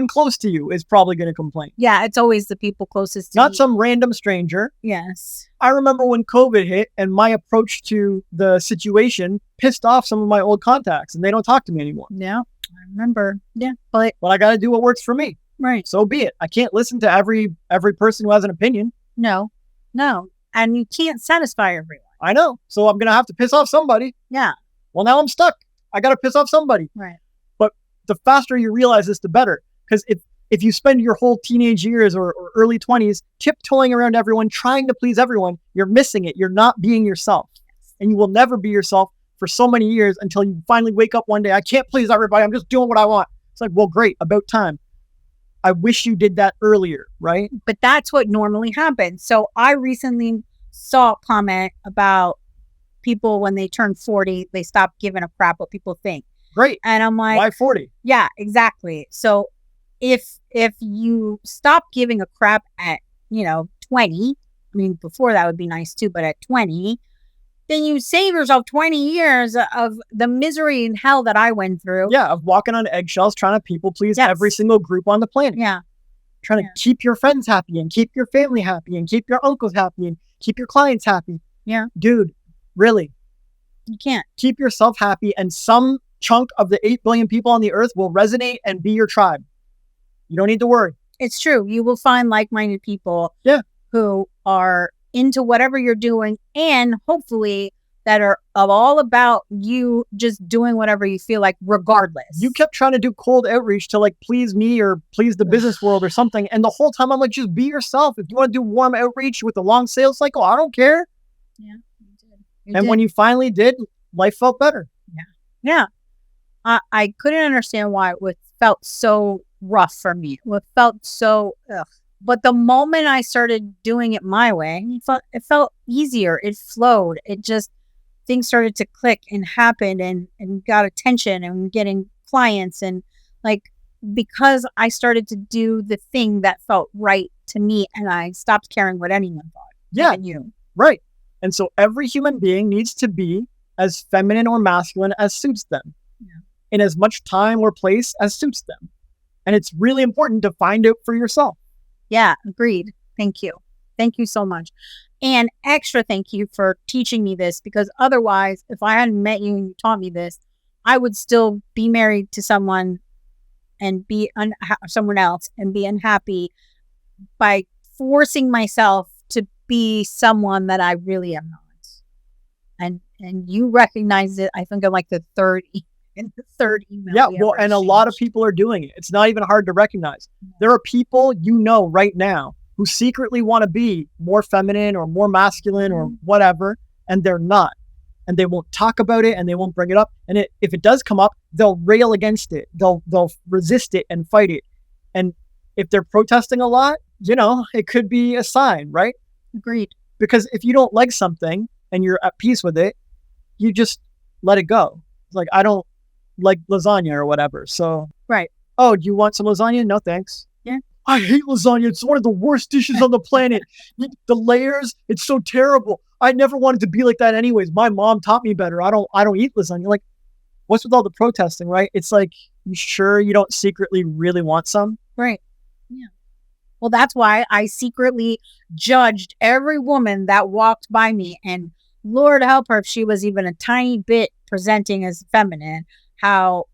Speaker 2: close to you is probably going to complain.
Speaker 1: Yeah. It's always the people closest to
Speaker 2: Not
Speaker 1: me.
Speaker 2: some random stranger.
Speaker 1: Yes.
Speaker 2: I remember when COVID hit and my approach to the situation pissed off some of my old contacts, and they don't talk to me anymore.
Speaker 1: Yeah. I remember. Yeah. But,
Speaker 2: But I got to do what works for me.
Speaker 1: right.
Speaker 2: So be it. I can't listen to every person who has an opinion.
Speaker 1: No. And you can't satisfy everyone.
Speaker 2: I know. So I'm going to have to piss off somebody.
Speaker 1: Yeah.
Speaker 2: Well, now I'm stuck. I got to piss off somebody.
Speaker 1: Right.
Speaker 2: But the faster you realize this, the better. Because if you spend your whole teenage years or early 20s tiptoeing around everyone, trying to please everyone, you're missing it. You're not being yourself. And you will never be yourself for so many years until you finally wake up one day. I can't please everybody. I'm just doing what I want. It's like, well, great. About time. I wish you did that earlier, right?
Speaker 1: But that's what normally happens. So I recently saw a comment about people when they turn 40, they stop giving a crap what people think.
Speaker 2: Great.
Speaker 1: And I'm like,
Speaker 2: Why 40?
Speaker 1: yeah, exactly. So if you stop giving a crap at, 20, I mean, before that would be nice too, but at 20, then you save yourself 20 years of the misery and hell that I went through.
Speaker 2: Yeah, of walking on eggshells, trying to people please
Speaker 1: Yes.
Speaker 2: every single group on the planet.
Speaker 1: Yeah.
Speaker 2: Trying to keep your friends happy and keep your family happy and keep your uncles happy and keep your clients happy.
Speaker 1: Yeah.
Speaker 2: Dude, really,
Speaker 1: You can't.
Speaker 2: keep yourself happy, and some chunk of the 8 billion people on the earth will resonate and be your tribe. You don't need to worry.
Speaker 1: It's true. You will find like-minded people
Speaker 2: Yeah.
Speaker 1: who are into whatever you're doing, and hopefully that are all about you just doing whatever you feel like regardless.
Speaker 2: You kept trying to do cold outreach to like please me or please the business world or something, and the whole time I'm like, just be yourself. If you want to do warm outreach with a long sales cycle, I don't care.
Speaker 1: Yeah, you did.
Speaker 2: And when you finally did, life felt better.
Speaker 1: Yeah. I couldn't understand why it felt so rough for me. It felt so ugh. But the moment I started doing it my way, it felt easier. It flowed. It just, things started to click and happen and got attention and getting clients. And like, because I started to do the thing that felt right to me, and I stopped caring what anyone thought.
Speaker 2: Yeah.
Speaker 1: Even you.
Speaker 2: Right. And so every human being needs to be as feminine or masculine as suits them, in as much time or place as suits them. And it's really important to find out for yourself.
Speaker 1: Yeah, agreed. Thank you. Thank you so much. And extra thank you for teaching me this, because otherwise, if I hadn't met you and you taught me this, I would still be married to someone and be someone else and be unhappy by forcing myself to be someone that I really am not. And you recognize it, I think, in like the third email.
Speaker 2: Yeah, well, and a lot of people are doing it. It's not even hard to recognize. There are people you know right now who secretly want to be more feminine or more masculine or whatever, and they're not. And they won't talk about it and they won't bring it up. And if it does come up, they'll rail against it. They'll resist it and fight it. And if they're protesting a lot, it could be a sign, right?
Speaker 1: Agreed.
Speaker 2: Because if you don't like something and you're at peace with it, you just let it go. It's like, I don't like lasagna or whatever. So,
Speaker 1: right.
Speaker 2: Oh, do you want some lasagna? No, thanks.
Speaker 1: Yeah.
Speaker 2: I hate lasagna. It's one of the worst dishes on the planet. The layers, it's so terrible. I never wanted to be like that anyways. My mom taught me better. I don't eat lasagna. Like, what's with all the protesting, right? It's like, you sure you don't secretly really want some?
Speaker 1: Right. Yeah. Well, that's why I secretly judged every woman that walked by me, and Lord help her if she was even a tiny bit presenting as feminine, how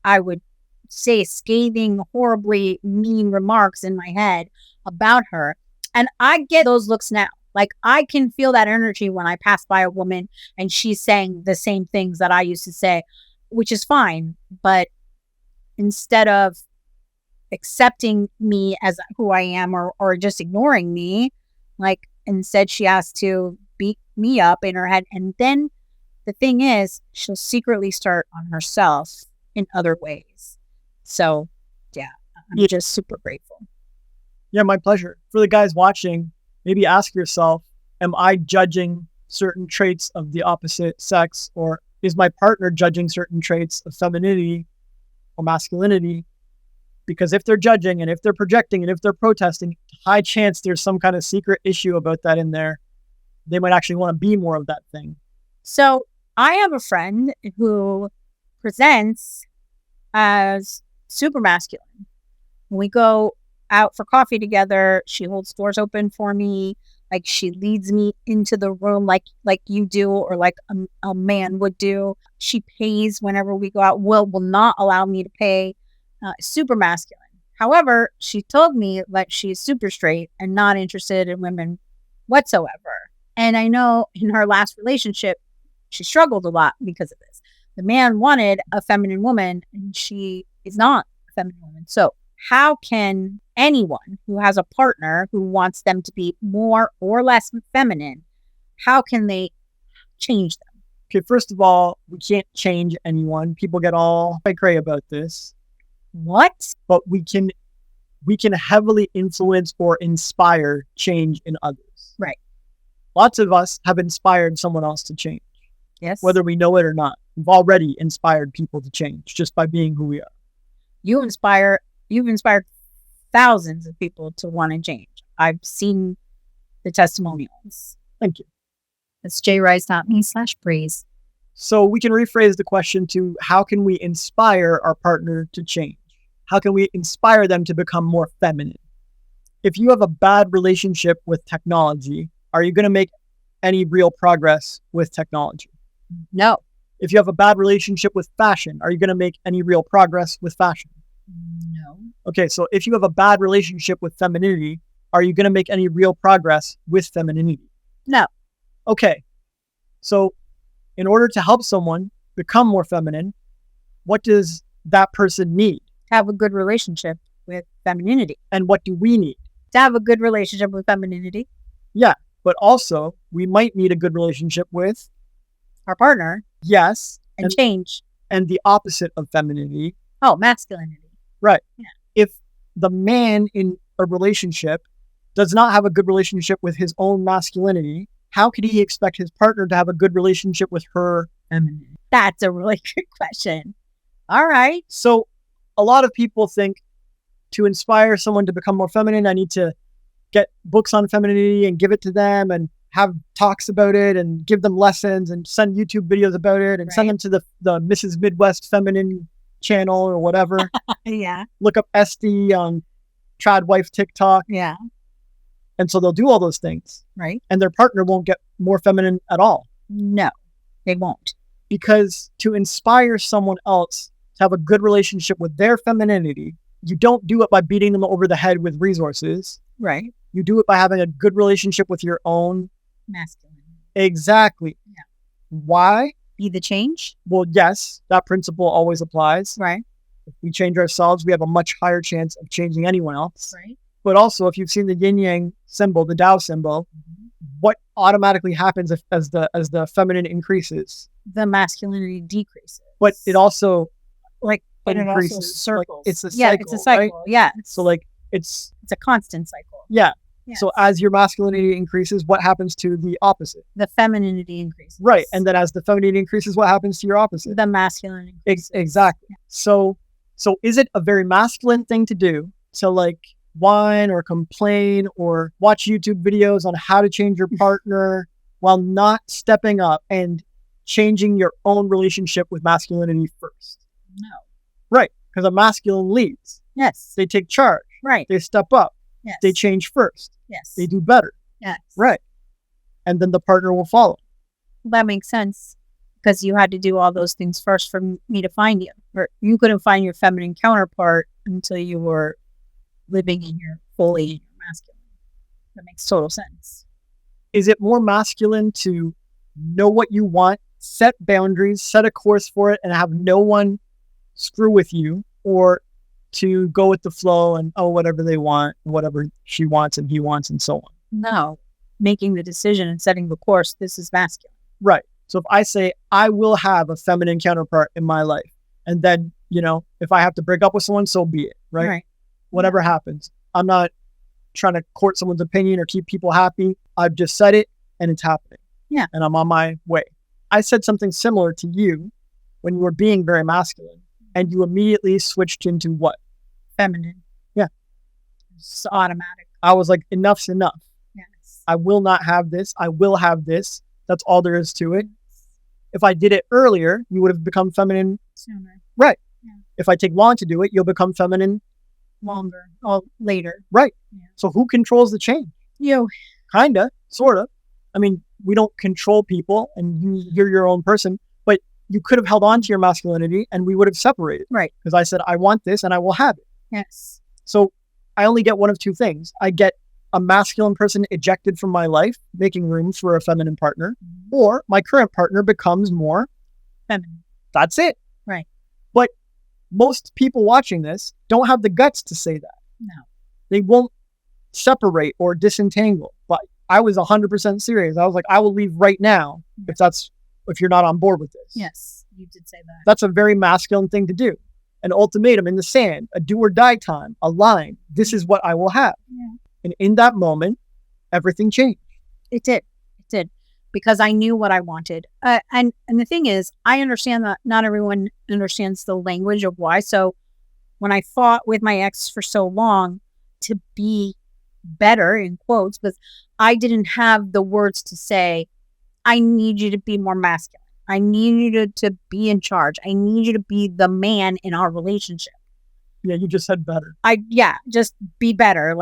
Speaker 1: I would say scathing, horribly mean remarks in my head about her. And I get those looks now. Like, I can feel that energy when I pass by a woman and she's saying the same things that I used to say, which is fine. But instead of accepting me as who I am or just ignoring me, like, instead she has to beat me up in her head. And then the thing is, she'll secretly start on herself in other ways. So, yeah, I'm just super grateful.
Speaker 2: Yeah, my pleasure. For the guys watching, maybe ask yourself, am I judging certain traits of the opposite sex, or is my partner judging certain traits of femininity or masculinity? Because if they're judging and if they're projecting and if they're protesting, high chance there's some kind of secret issue about that in there. They might actually want to be more of that thing.
Speaker 1: So I have a friend who presents as super masculine. When we go out for coffee together, she holds doors open for me. Like, she leads me into the room like you do, or like a man would do. She pays whenever we go out. Will not allow me to pay. Super masculine. However, she told me that she's super straight and not interested in women whatsoever. And I know in her last relationship, she struggled a lot because of this. The man wanted a feminine woman, and she is not a feminine woman. So how can anyone who has a partner who wants them to be more or less feminine, how can they change them?
Speaker 2: Okay, first of all, we can't change anyone. People get all cray about this.
Speaker 1: What?
Speaker 2: But we can heavily influence or inspire change in others.
Speaker 1: Right.
Speaker 2: Lots of us have inspired someone else to change.
Speaker 1: Yes.
Speaker 2: Whether we know it or not. We've already inspired people to change just by being who we are.
Speaker 1: You've inspired thousands of people to want to change. I've seen the testimonials.
Speaker 2: Thank you.
Speaker 1: That's J-Ryze.me/praise.
Speaker 2: So we can rephrase the question to, how can we inspire our partner to change? How can we inspire them to become more feminine? If you have a bad relationship with technology, are you going to make any real progress with technology?
Speaker 1: No.
Speaker 2: If you have a bad relationship with fashion, are you going to make any real progress with fashion?
Speaker 1: No.
Speaker 2: Okay, so if you have a bad relationship with femininity, are you going to make any real progress with femininity?
Speaker 1: No.
Speaker 2: Okay, so in order to help someone become more feminine, what does that person need?
Speaker 1: Have a good relationship with femininity.
Speaker 2: And what do we need?
Speaker 1: To have a good relationship with femininity.
Speaker 2: Yeah, but also we might need a good relationship with
Speaker 1: our partner.
Speaker 2: Yes.
Speaker 1: And change.
Speaker 2: And the opposite of femininity.
Speaker 1: Oh, masculinity.
Speaker 2: Right.
Speaker 1: Yeah.
Speaker 2: If the man in a relationship does not have a good relationship with his own masculinity, how could he expect his partner to have a good relationship with her femininity?
Speaker 1: That's a really good question. All right.
Speaker 2: So a lot of people think to inspire someone to become more feminine, I need to get books on femininity and give it to them and have talks about it and give them lessons and send YouTube videos about it and send them to the Mrs. Midwest Feminine channel or whatever.
Speaker 1: Yeah.
Speaker 2: Look up SD on Trad Wife TikTok.
Speaker 1: Yeah.
Speaker 2: And so they'll do all those things.
Speaker 1: Right.
Speaker 2: And their partner won't get more feminine at all.
Speaker 1: No, they won't.
Speaker 2: Because to inspire someone else to have a good relationship with their femininity, you don't do it by beating them over the head with resources.
Speaker 1: Right.
Speaker 2: You do it by having a good relationship with your own
Speaker 1: masculine.
Speaker 2: Exactly.
Speaker 1: Yeah.
Speaker 2: Why?
Speaker 1: Be the change.
Speaker 2: Well, yes, that principle always applies.
Speaker 1: Right.
Speaker 2: If we change ourselves, we have a much higher chance of changing anyone else.
Speaker 1: Right.
Speaker 2: But also, if you've seen the yin yang symbol, the Tao symbol, what automatically happens as the feminine increases?
Speaker 1: The masculinity decreases.
Speaker 2: But it also
Speaker 1: but it also
Speaker 2: increases.
Speaker 1: circles.
Speaker 2: It's a cycle.
Speaker 1: Yeah, it's a cycle.
Speaker 2: Right?
Speaker 1: Yeah.
Speaker 2: So it's
Speaker 1: a constant cycle.
Speaker 2: Yeah.
Speaker 1: Yes.
Speaker 2: So as your masculinity increases, what happens to the opposite?
Speaker 1: The femininity increases.
Speaker 2: Right. And then as the femininity increases, what happens to your opposite?
Speaker 1: The masculine increases.
Speaker 2: Exactly. Yeah. So is it a very masculine thing to do to whine or complain or watch YouTube videos on how to change your partner while not stepping up and changing your own relationship with masculinity first?
Speaker 1: No.
Speaker 2: Right. Because a masculine leads.
Speaker 1: Yes.
Speaker 2: They take charge.
Speaker 1: Right.
Speaker 2: They step up.
Speaker 1: Yes.
Speaker 2: They change first.
Speaker 1: Yes.
Speaker 2: They do better.
Speaker 1: Yes.
Speaker 2: Right. And then the partner will follow.
Speaker 1: That makes sense. Because you had to do all those things first for me to find you. Or you couldn't find your feminine counterpart until you were living in your fully masculine. That makes total sense.
Speaker 2: Is it more masculine to know what you want, set boundaries, set a course for it, and have no one screw with you, or to go with the flow and whatever they want, whatever she wants and he wants and so on?
Speaker 1: No. Making the decision and setting the course, this is masculine.
Speaker 2: Right. So if I say I will have a feminine counterpart in my life, and then, if I have to break up with someone, so be it. Right. Whatever happens. I'm not trying to court someone's opinion or keep people happy. I've just said it and it's happening.
Speaker 1: Yeah.
Speaker 2: And I'm on my way. I said something similar to you when you were being very masculine, and you immediately switched into what?
Speaker 1: Feminine.
Speaker 2: Yeah.
Speaker 1: It's automatic.
Speaker 2: I was like, enough's enough.
Speaker 1: Yes.
Speaker 2: I will not have this. I will have this. That's all there is to it. If I did it earlier, you would have become feminine
Speaker 1: sooner.
Speaker 2: Right.
Speaker 1: Yeah.
Speaker 2: If I take long to do it, you'll become feminine
Speaker 1: longer or later.
Speaker 2: Right.
Speaker 1: Yeah.
Speaker 2: So who controls the change?
Speaker 1: You.
Speaker 2: Kinda, sorta. I mean, we don't control people, and you're your own person, but you could have held on to your masculinity and we would have separated.
Speaker 1: Right.
Speaker 2: Because I said, I want this and I will have it.
Speaker 1: Yes.
Speaker 2: So I only get one of two things. I get a masculine person ejected from my life, making room for a feminine partner, or my current partner becomes more
Speaker 1: feminine.
Speaker 2: That's it.
Speaker 1: Right.
Speaker 2: But most people watching this don't have the guts to say that.
Speaker 1: No.
Speaker 2: They won't separate or disentangle. But I was 100% serious. I was like, I will leave right now if you're not on board with this.
Speaker 1: Yes, you did say that.
Speaker 2: That's a very masculine thing to do. An ultimatum in the sand, a do or die time, a line. This is what I will have.
Speaker 1: Yeah.
Speaker 2: And in that moment, everything changed.
Speaker 1: It did. It did. Because I knew what I wanted. And the thing is, I understand that not everyone understands the language of why. So when I fought with my ex for so long to be better, in quotes, because I didn't have the words to say, I need you to be more masculine. I need you to be in charge. I need you to be the man in our relationship.
Speaker 2: Yeah, you just said better.
Speaker 1: Just be better.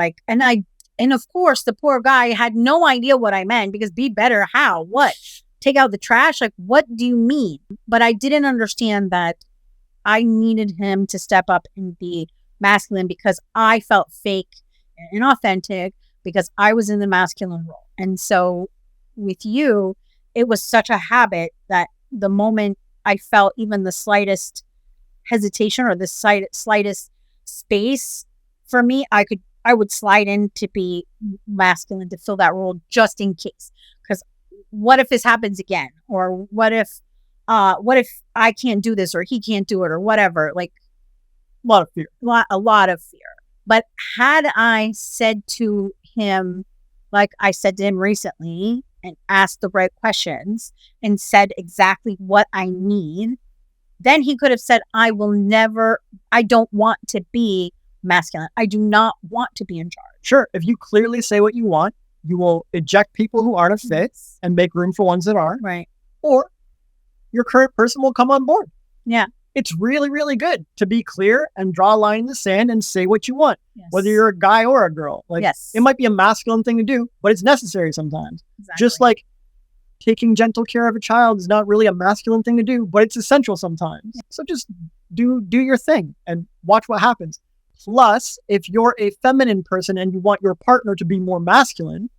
Speaker 1: And of course, the poor guy had no idea what I meant, because be better, how, what, take out the trash? Like, what do you mean? But I didn't understand that I needed him to step up and be masculine, because I felt fake and inauthentic because I was in the masculine role. And so with you, it was such a habit that the moment I felt even the slightest hesitation or the slightest space for me, I would slide in to be masculine, to fill that role just in case. Because what if this happens again? Or what if I can't do this, or he can't do it, or whatever? Like,
Speaker 2: a lot of fear.
Speaker 1: A lot of fear. But had I said to him, like I said to him recently, and asked the right questions and said exactly what I need, then he could have said, I don't want to be masculine. I do not want to be in charge.
Speaker 2: Sure. If you clearly say what you want, you will eject people who aren't a fit and make room for ones that are.
Speaker 1: Right.
Speaker 2: Or your current person will come on board.
Speaker 1: Yeah.
Speaker 2: It's really, really good to be clear and draw a line in the sand and say what you want, whether you're a guy or a girl. It might be a masculine thing to do, but it's necessary sometimes.
Speaker 1: Exactly.
Speaker 2: Just like taking gentle care of a child is not really a masculine thing to do, but it's essential sometimes. Yeah. So just do your thing and watch what happens. Plus, if you're a feminine person and you want your partner to be more masculine,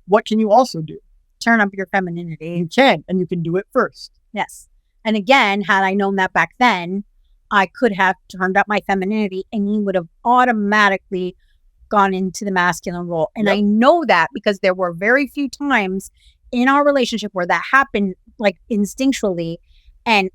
Speaker 2: what can you also do?
Speaker 1: Turn up your femininity.
Speaker 2: You can, and you can do it first.
Speaker 1: Yes. And again, had I known that back then, I could have turned up my femininity and he would have automatically gone into the masculine role. And I know that because there were very few times in our relationship where that happened, like instinctually. And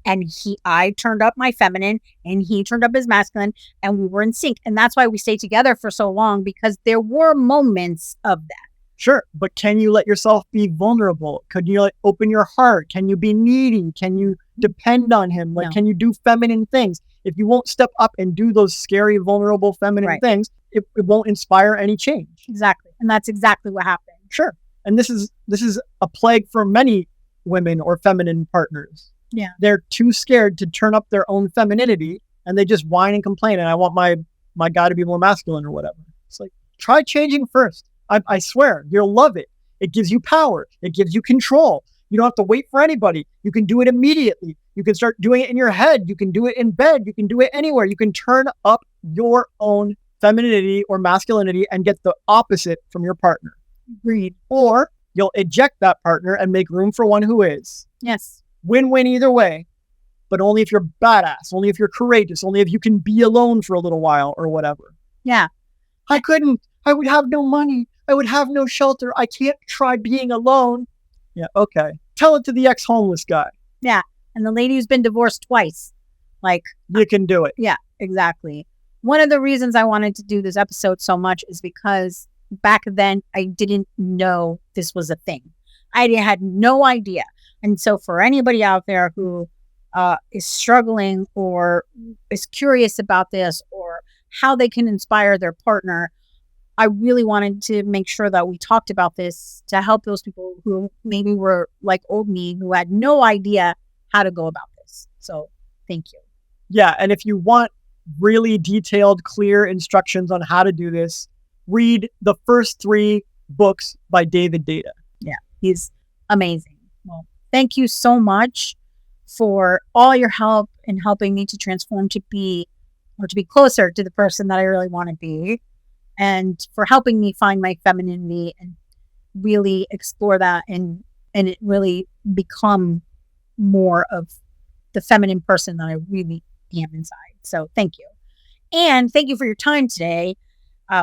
Speaker 1: I turned up my feminine and he turned up his masculine and we were in sync. And that's why we stayed together for so long, because there were moments of that.
Speaker 2: Sure, but can you let yourself be vulnerable? Could you open your heart? Can you be needy? Can you depend on him? Like, can you do feminine things? If you won't step up and do those scary, vulnerable, feminine things, it won't inspire any change.
Speaker 1: Exactly. And that's exactly what happened.
Speaker 2: Sure. And this is a plague for many women or feminine partners.
Speaker 1: Yeah.
Speaker 2: They're too scared to turn up their own femininity and they just whine and complain. And I want my guy to be more masculine or whatever. It's like, try changing first. I swear, you'll love it. It gives you power. It gives you control. You don't have to wait for anybody. You can do it immediately. You can start doing it in your head. You can do it in bed. You can do it anywhere. You can turn up your own femininity or masculinity and get the opposite from your partner.
Speaker 1: Agreed.
Speaker 2: Or you'll eject that partner and make room for one who is.
Speaker 1: Yes.
Speaker 2: Win-win either way, but only if you're badass, only if you're courageous, only if you can be alone for a little while or whatever.
Speaker 1: Yeah.
Speaker 2: I would have no money. I would have no shelter. I can't try being alone. Yeah, okay. Tell it to the ex-homeless guy.
Speaker 1: Yeah. And the lady who's been divorced twice. Like,
Speaker 2: you can do it.
Speaker 1: Yeah, exactly. One of the reasons I wanted to do this episode so much is because back then I didn't know this was a thing. I had no idea. And so for anybody out there who is struggling or is curious about this or how they can inspire their partner, I really wanted to make sure that we talked about this to help those people who maybe were like old me, who had no idea how to go about this. So thank you.
Speaker 2: Yeah. And if you want really detailed, clear instructions on how to do this, read the first 3 books by David Data.
Speaker 1: Yeah. He's amazing. Well, thank you so much for all your help in helping me to transform to be closer to the person that I really want to be. And for helping me find my femininity and really explore that and it really become more of the feminine person that I really am inside. So thank you. And thank you for your time today.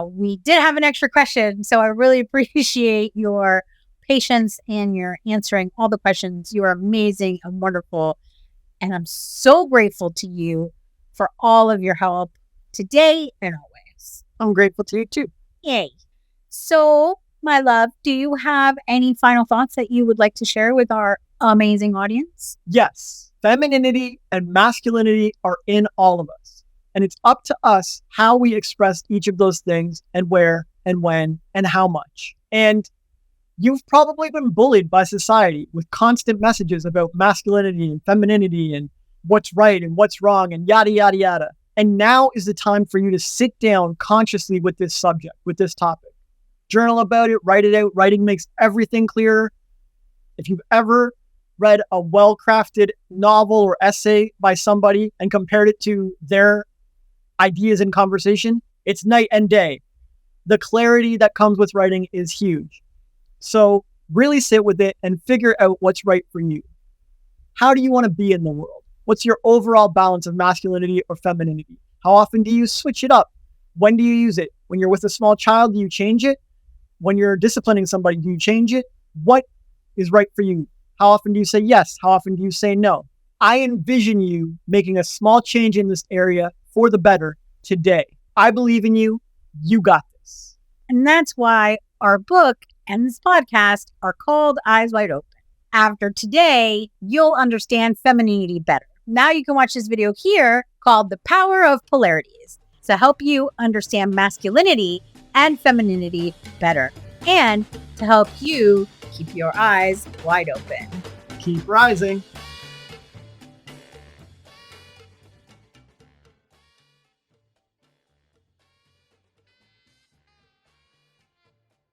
Speaker 1: We did have an extra question, so I really appreciate your patience and your answering all the questions. You are amazing and wonderful. And I'm so grateful to you for all of your help today and always.
Speaker 2: I'm grateful to you too.
Speaker 1: Yay. So, my love, do you have any final thoughts that you would like to share with our amazing audience?
Speaker 2: Yes. Femininity and masculinity are in all of us. And it's up to us how we express each of those things and where and when and how much. And you've probably been bullied by society with constant messages about masculinity and femininity and what's right and what's wrong and yada, yada, yada. And now is the time for you to sit down consciously with this subject, with this topic. Journal about it, write it out. Writing makes everything clearer. If you've ever read a well-crafted novel or essay by somebody and compared it to their ideas in conversation, it's night and day. The clarity that comes with writing is huge. So really sit with it and figure out what's right for you. How do you want to be in the world? What's your overall balance of masculinity or femininity? How often do you switch it up? When do you use it? When you're with a small child, do you change it? When you're disciplining somebody, do you change it? What is right for you? How often do you say yes? How often do you say no? I envision you making a small change in this area for the better today. I believe in you. You got this.
Speaker 1: And that's why our book and this podcast are called Eyes Wide Open. After today, you'll understand femininity better. Now you can watch this video here called The Power of Polarities to help you understand masculinity and femininity better and to help you keep your eyes wide open.
Speaker 2: Keep rising.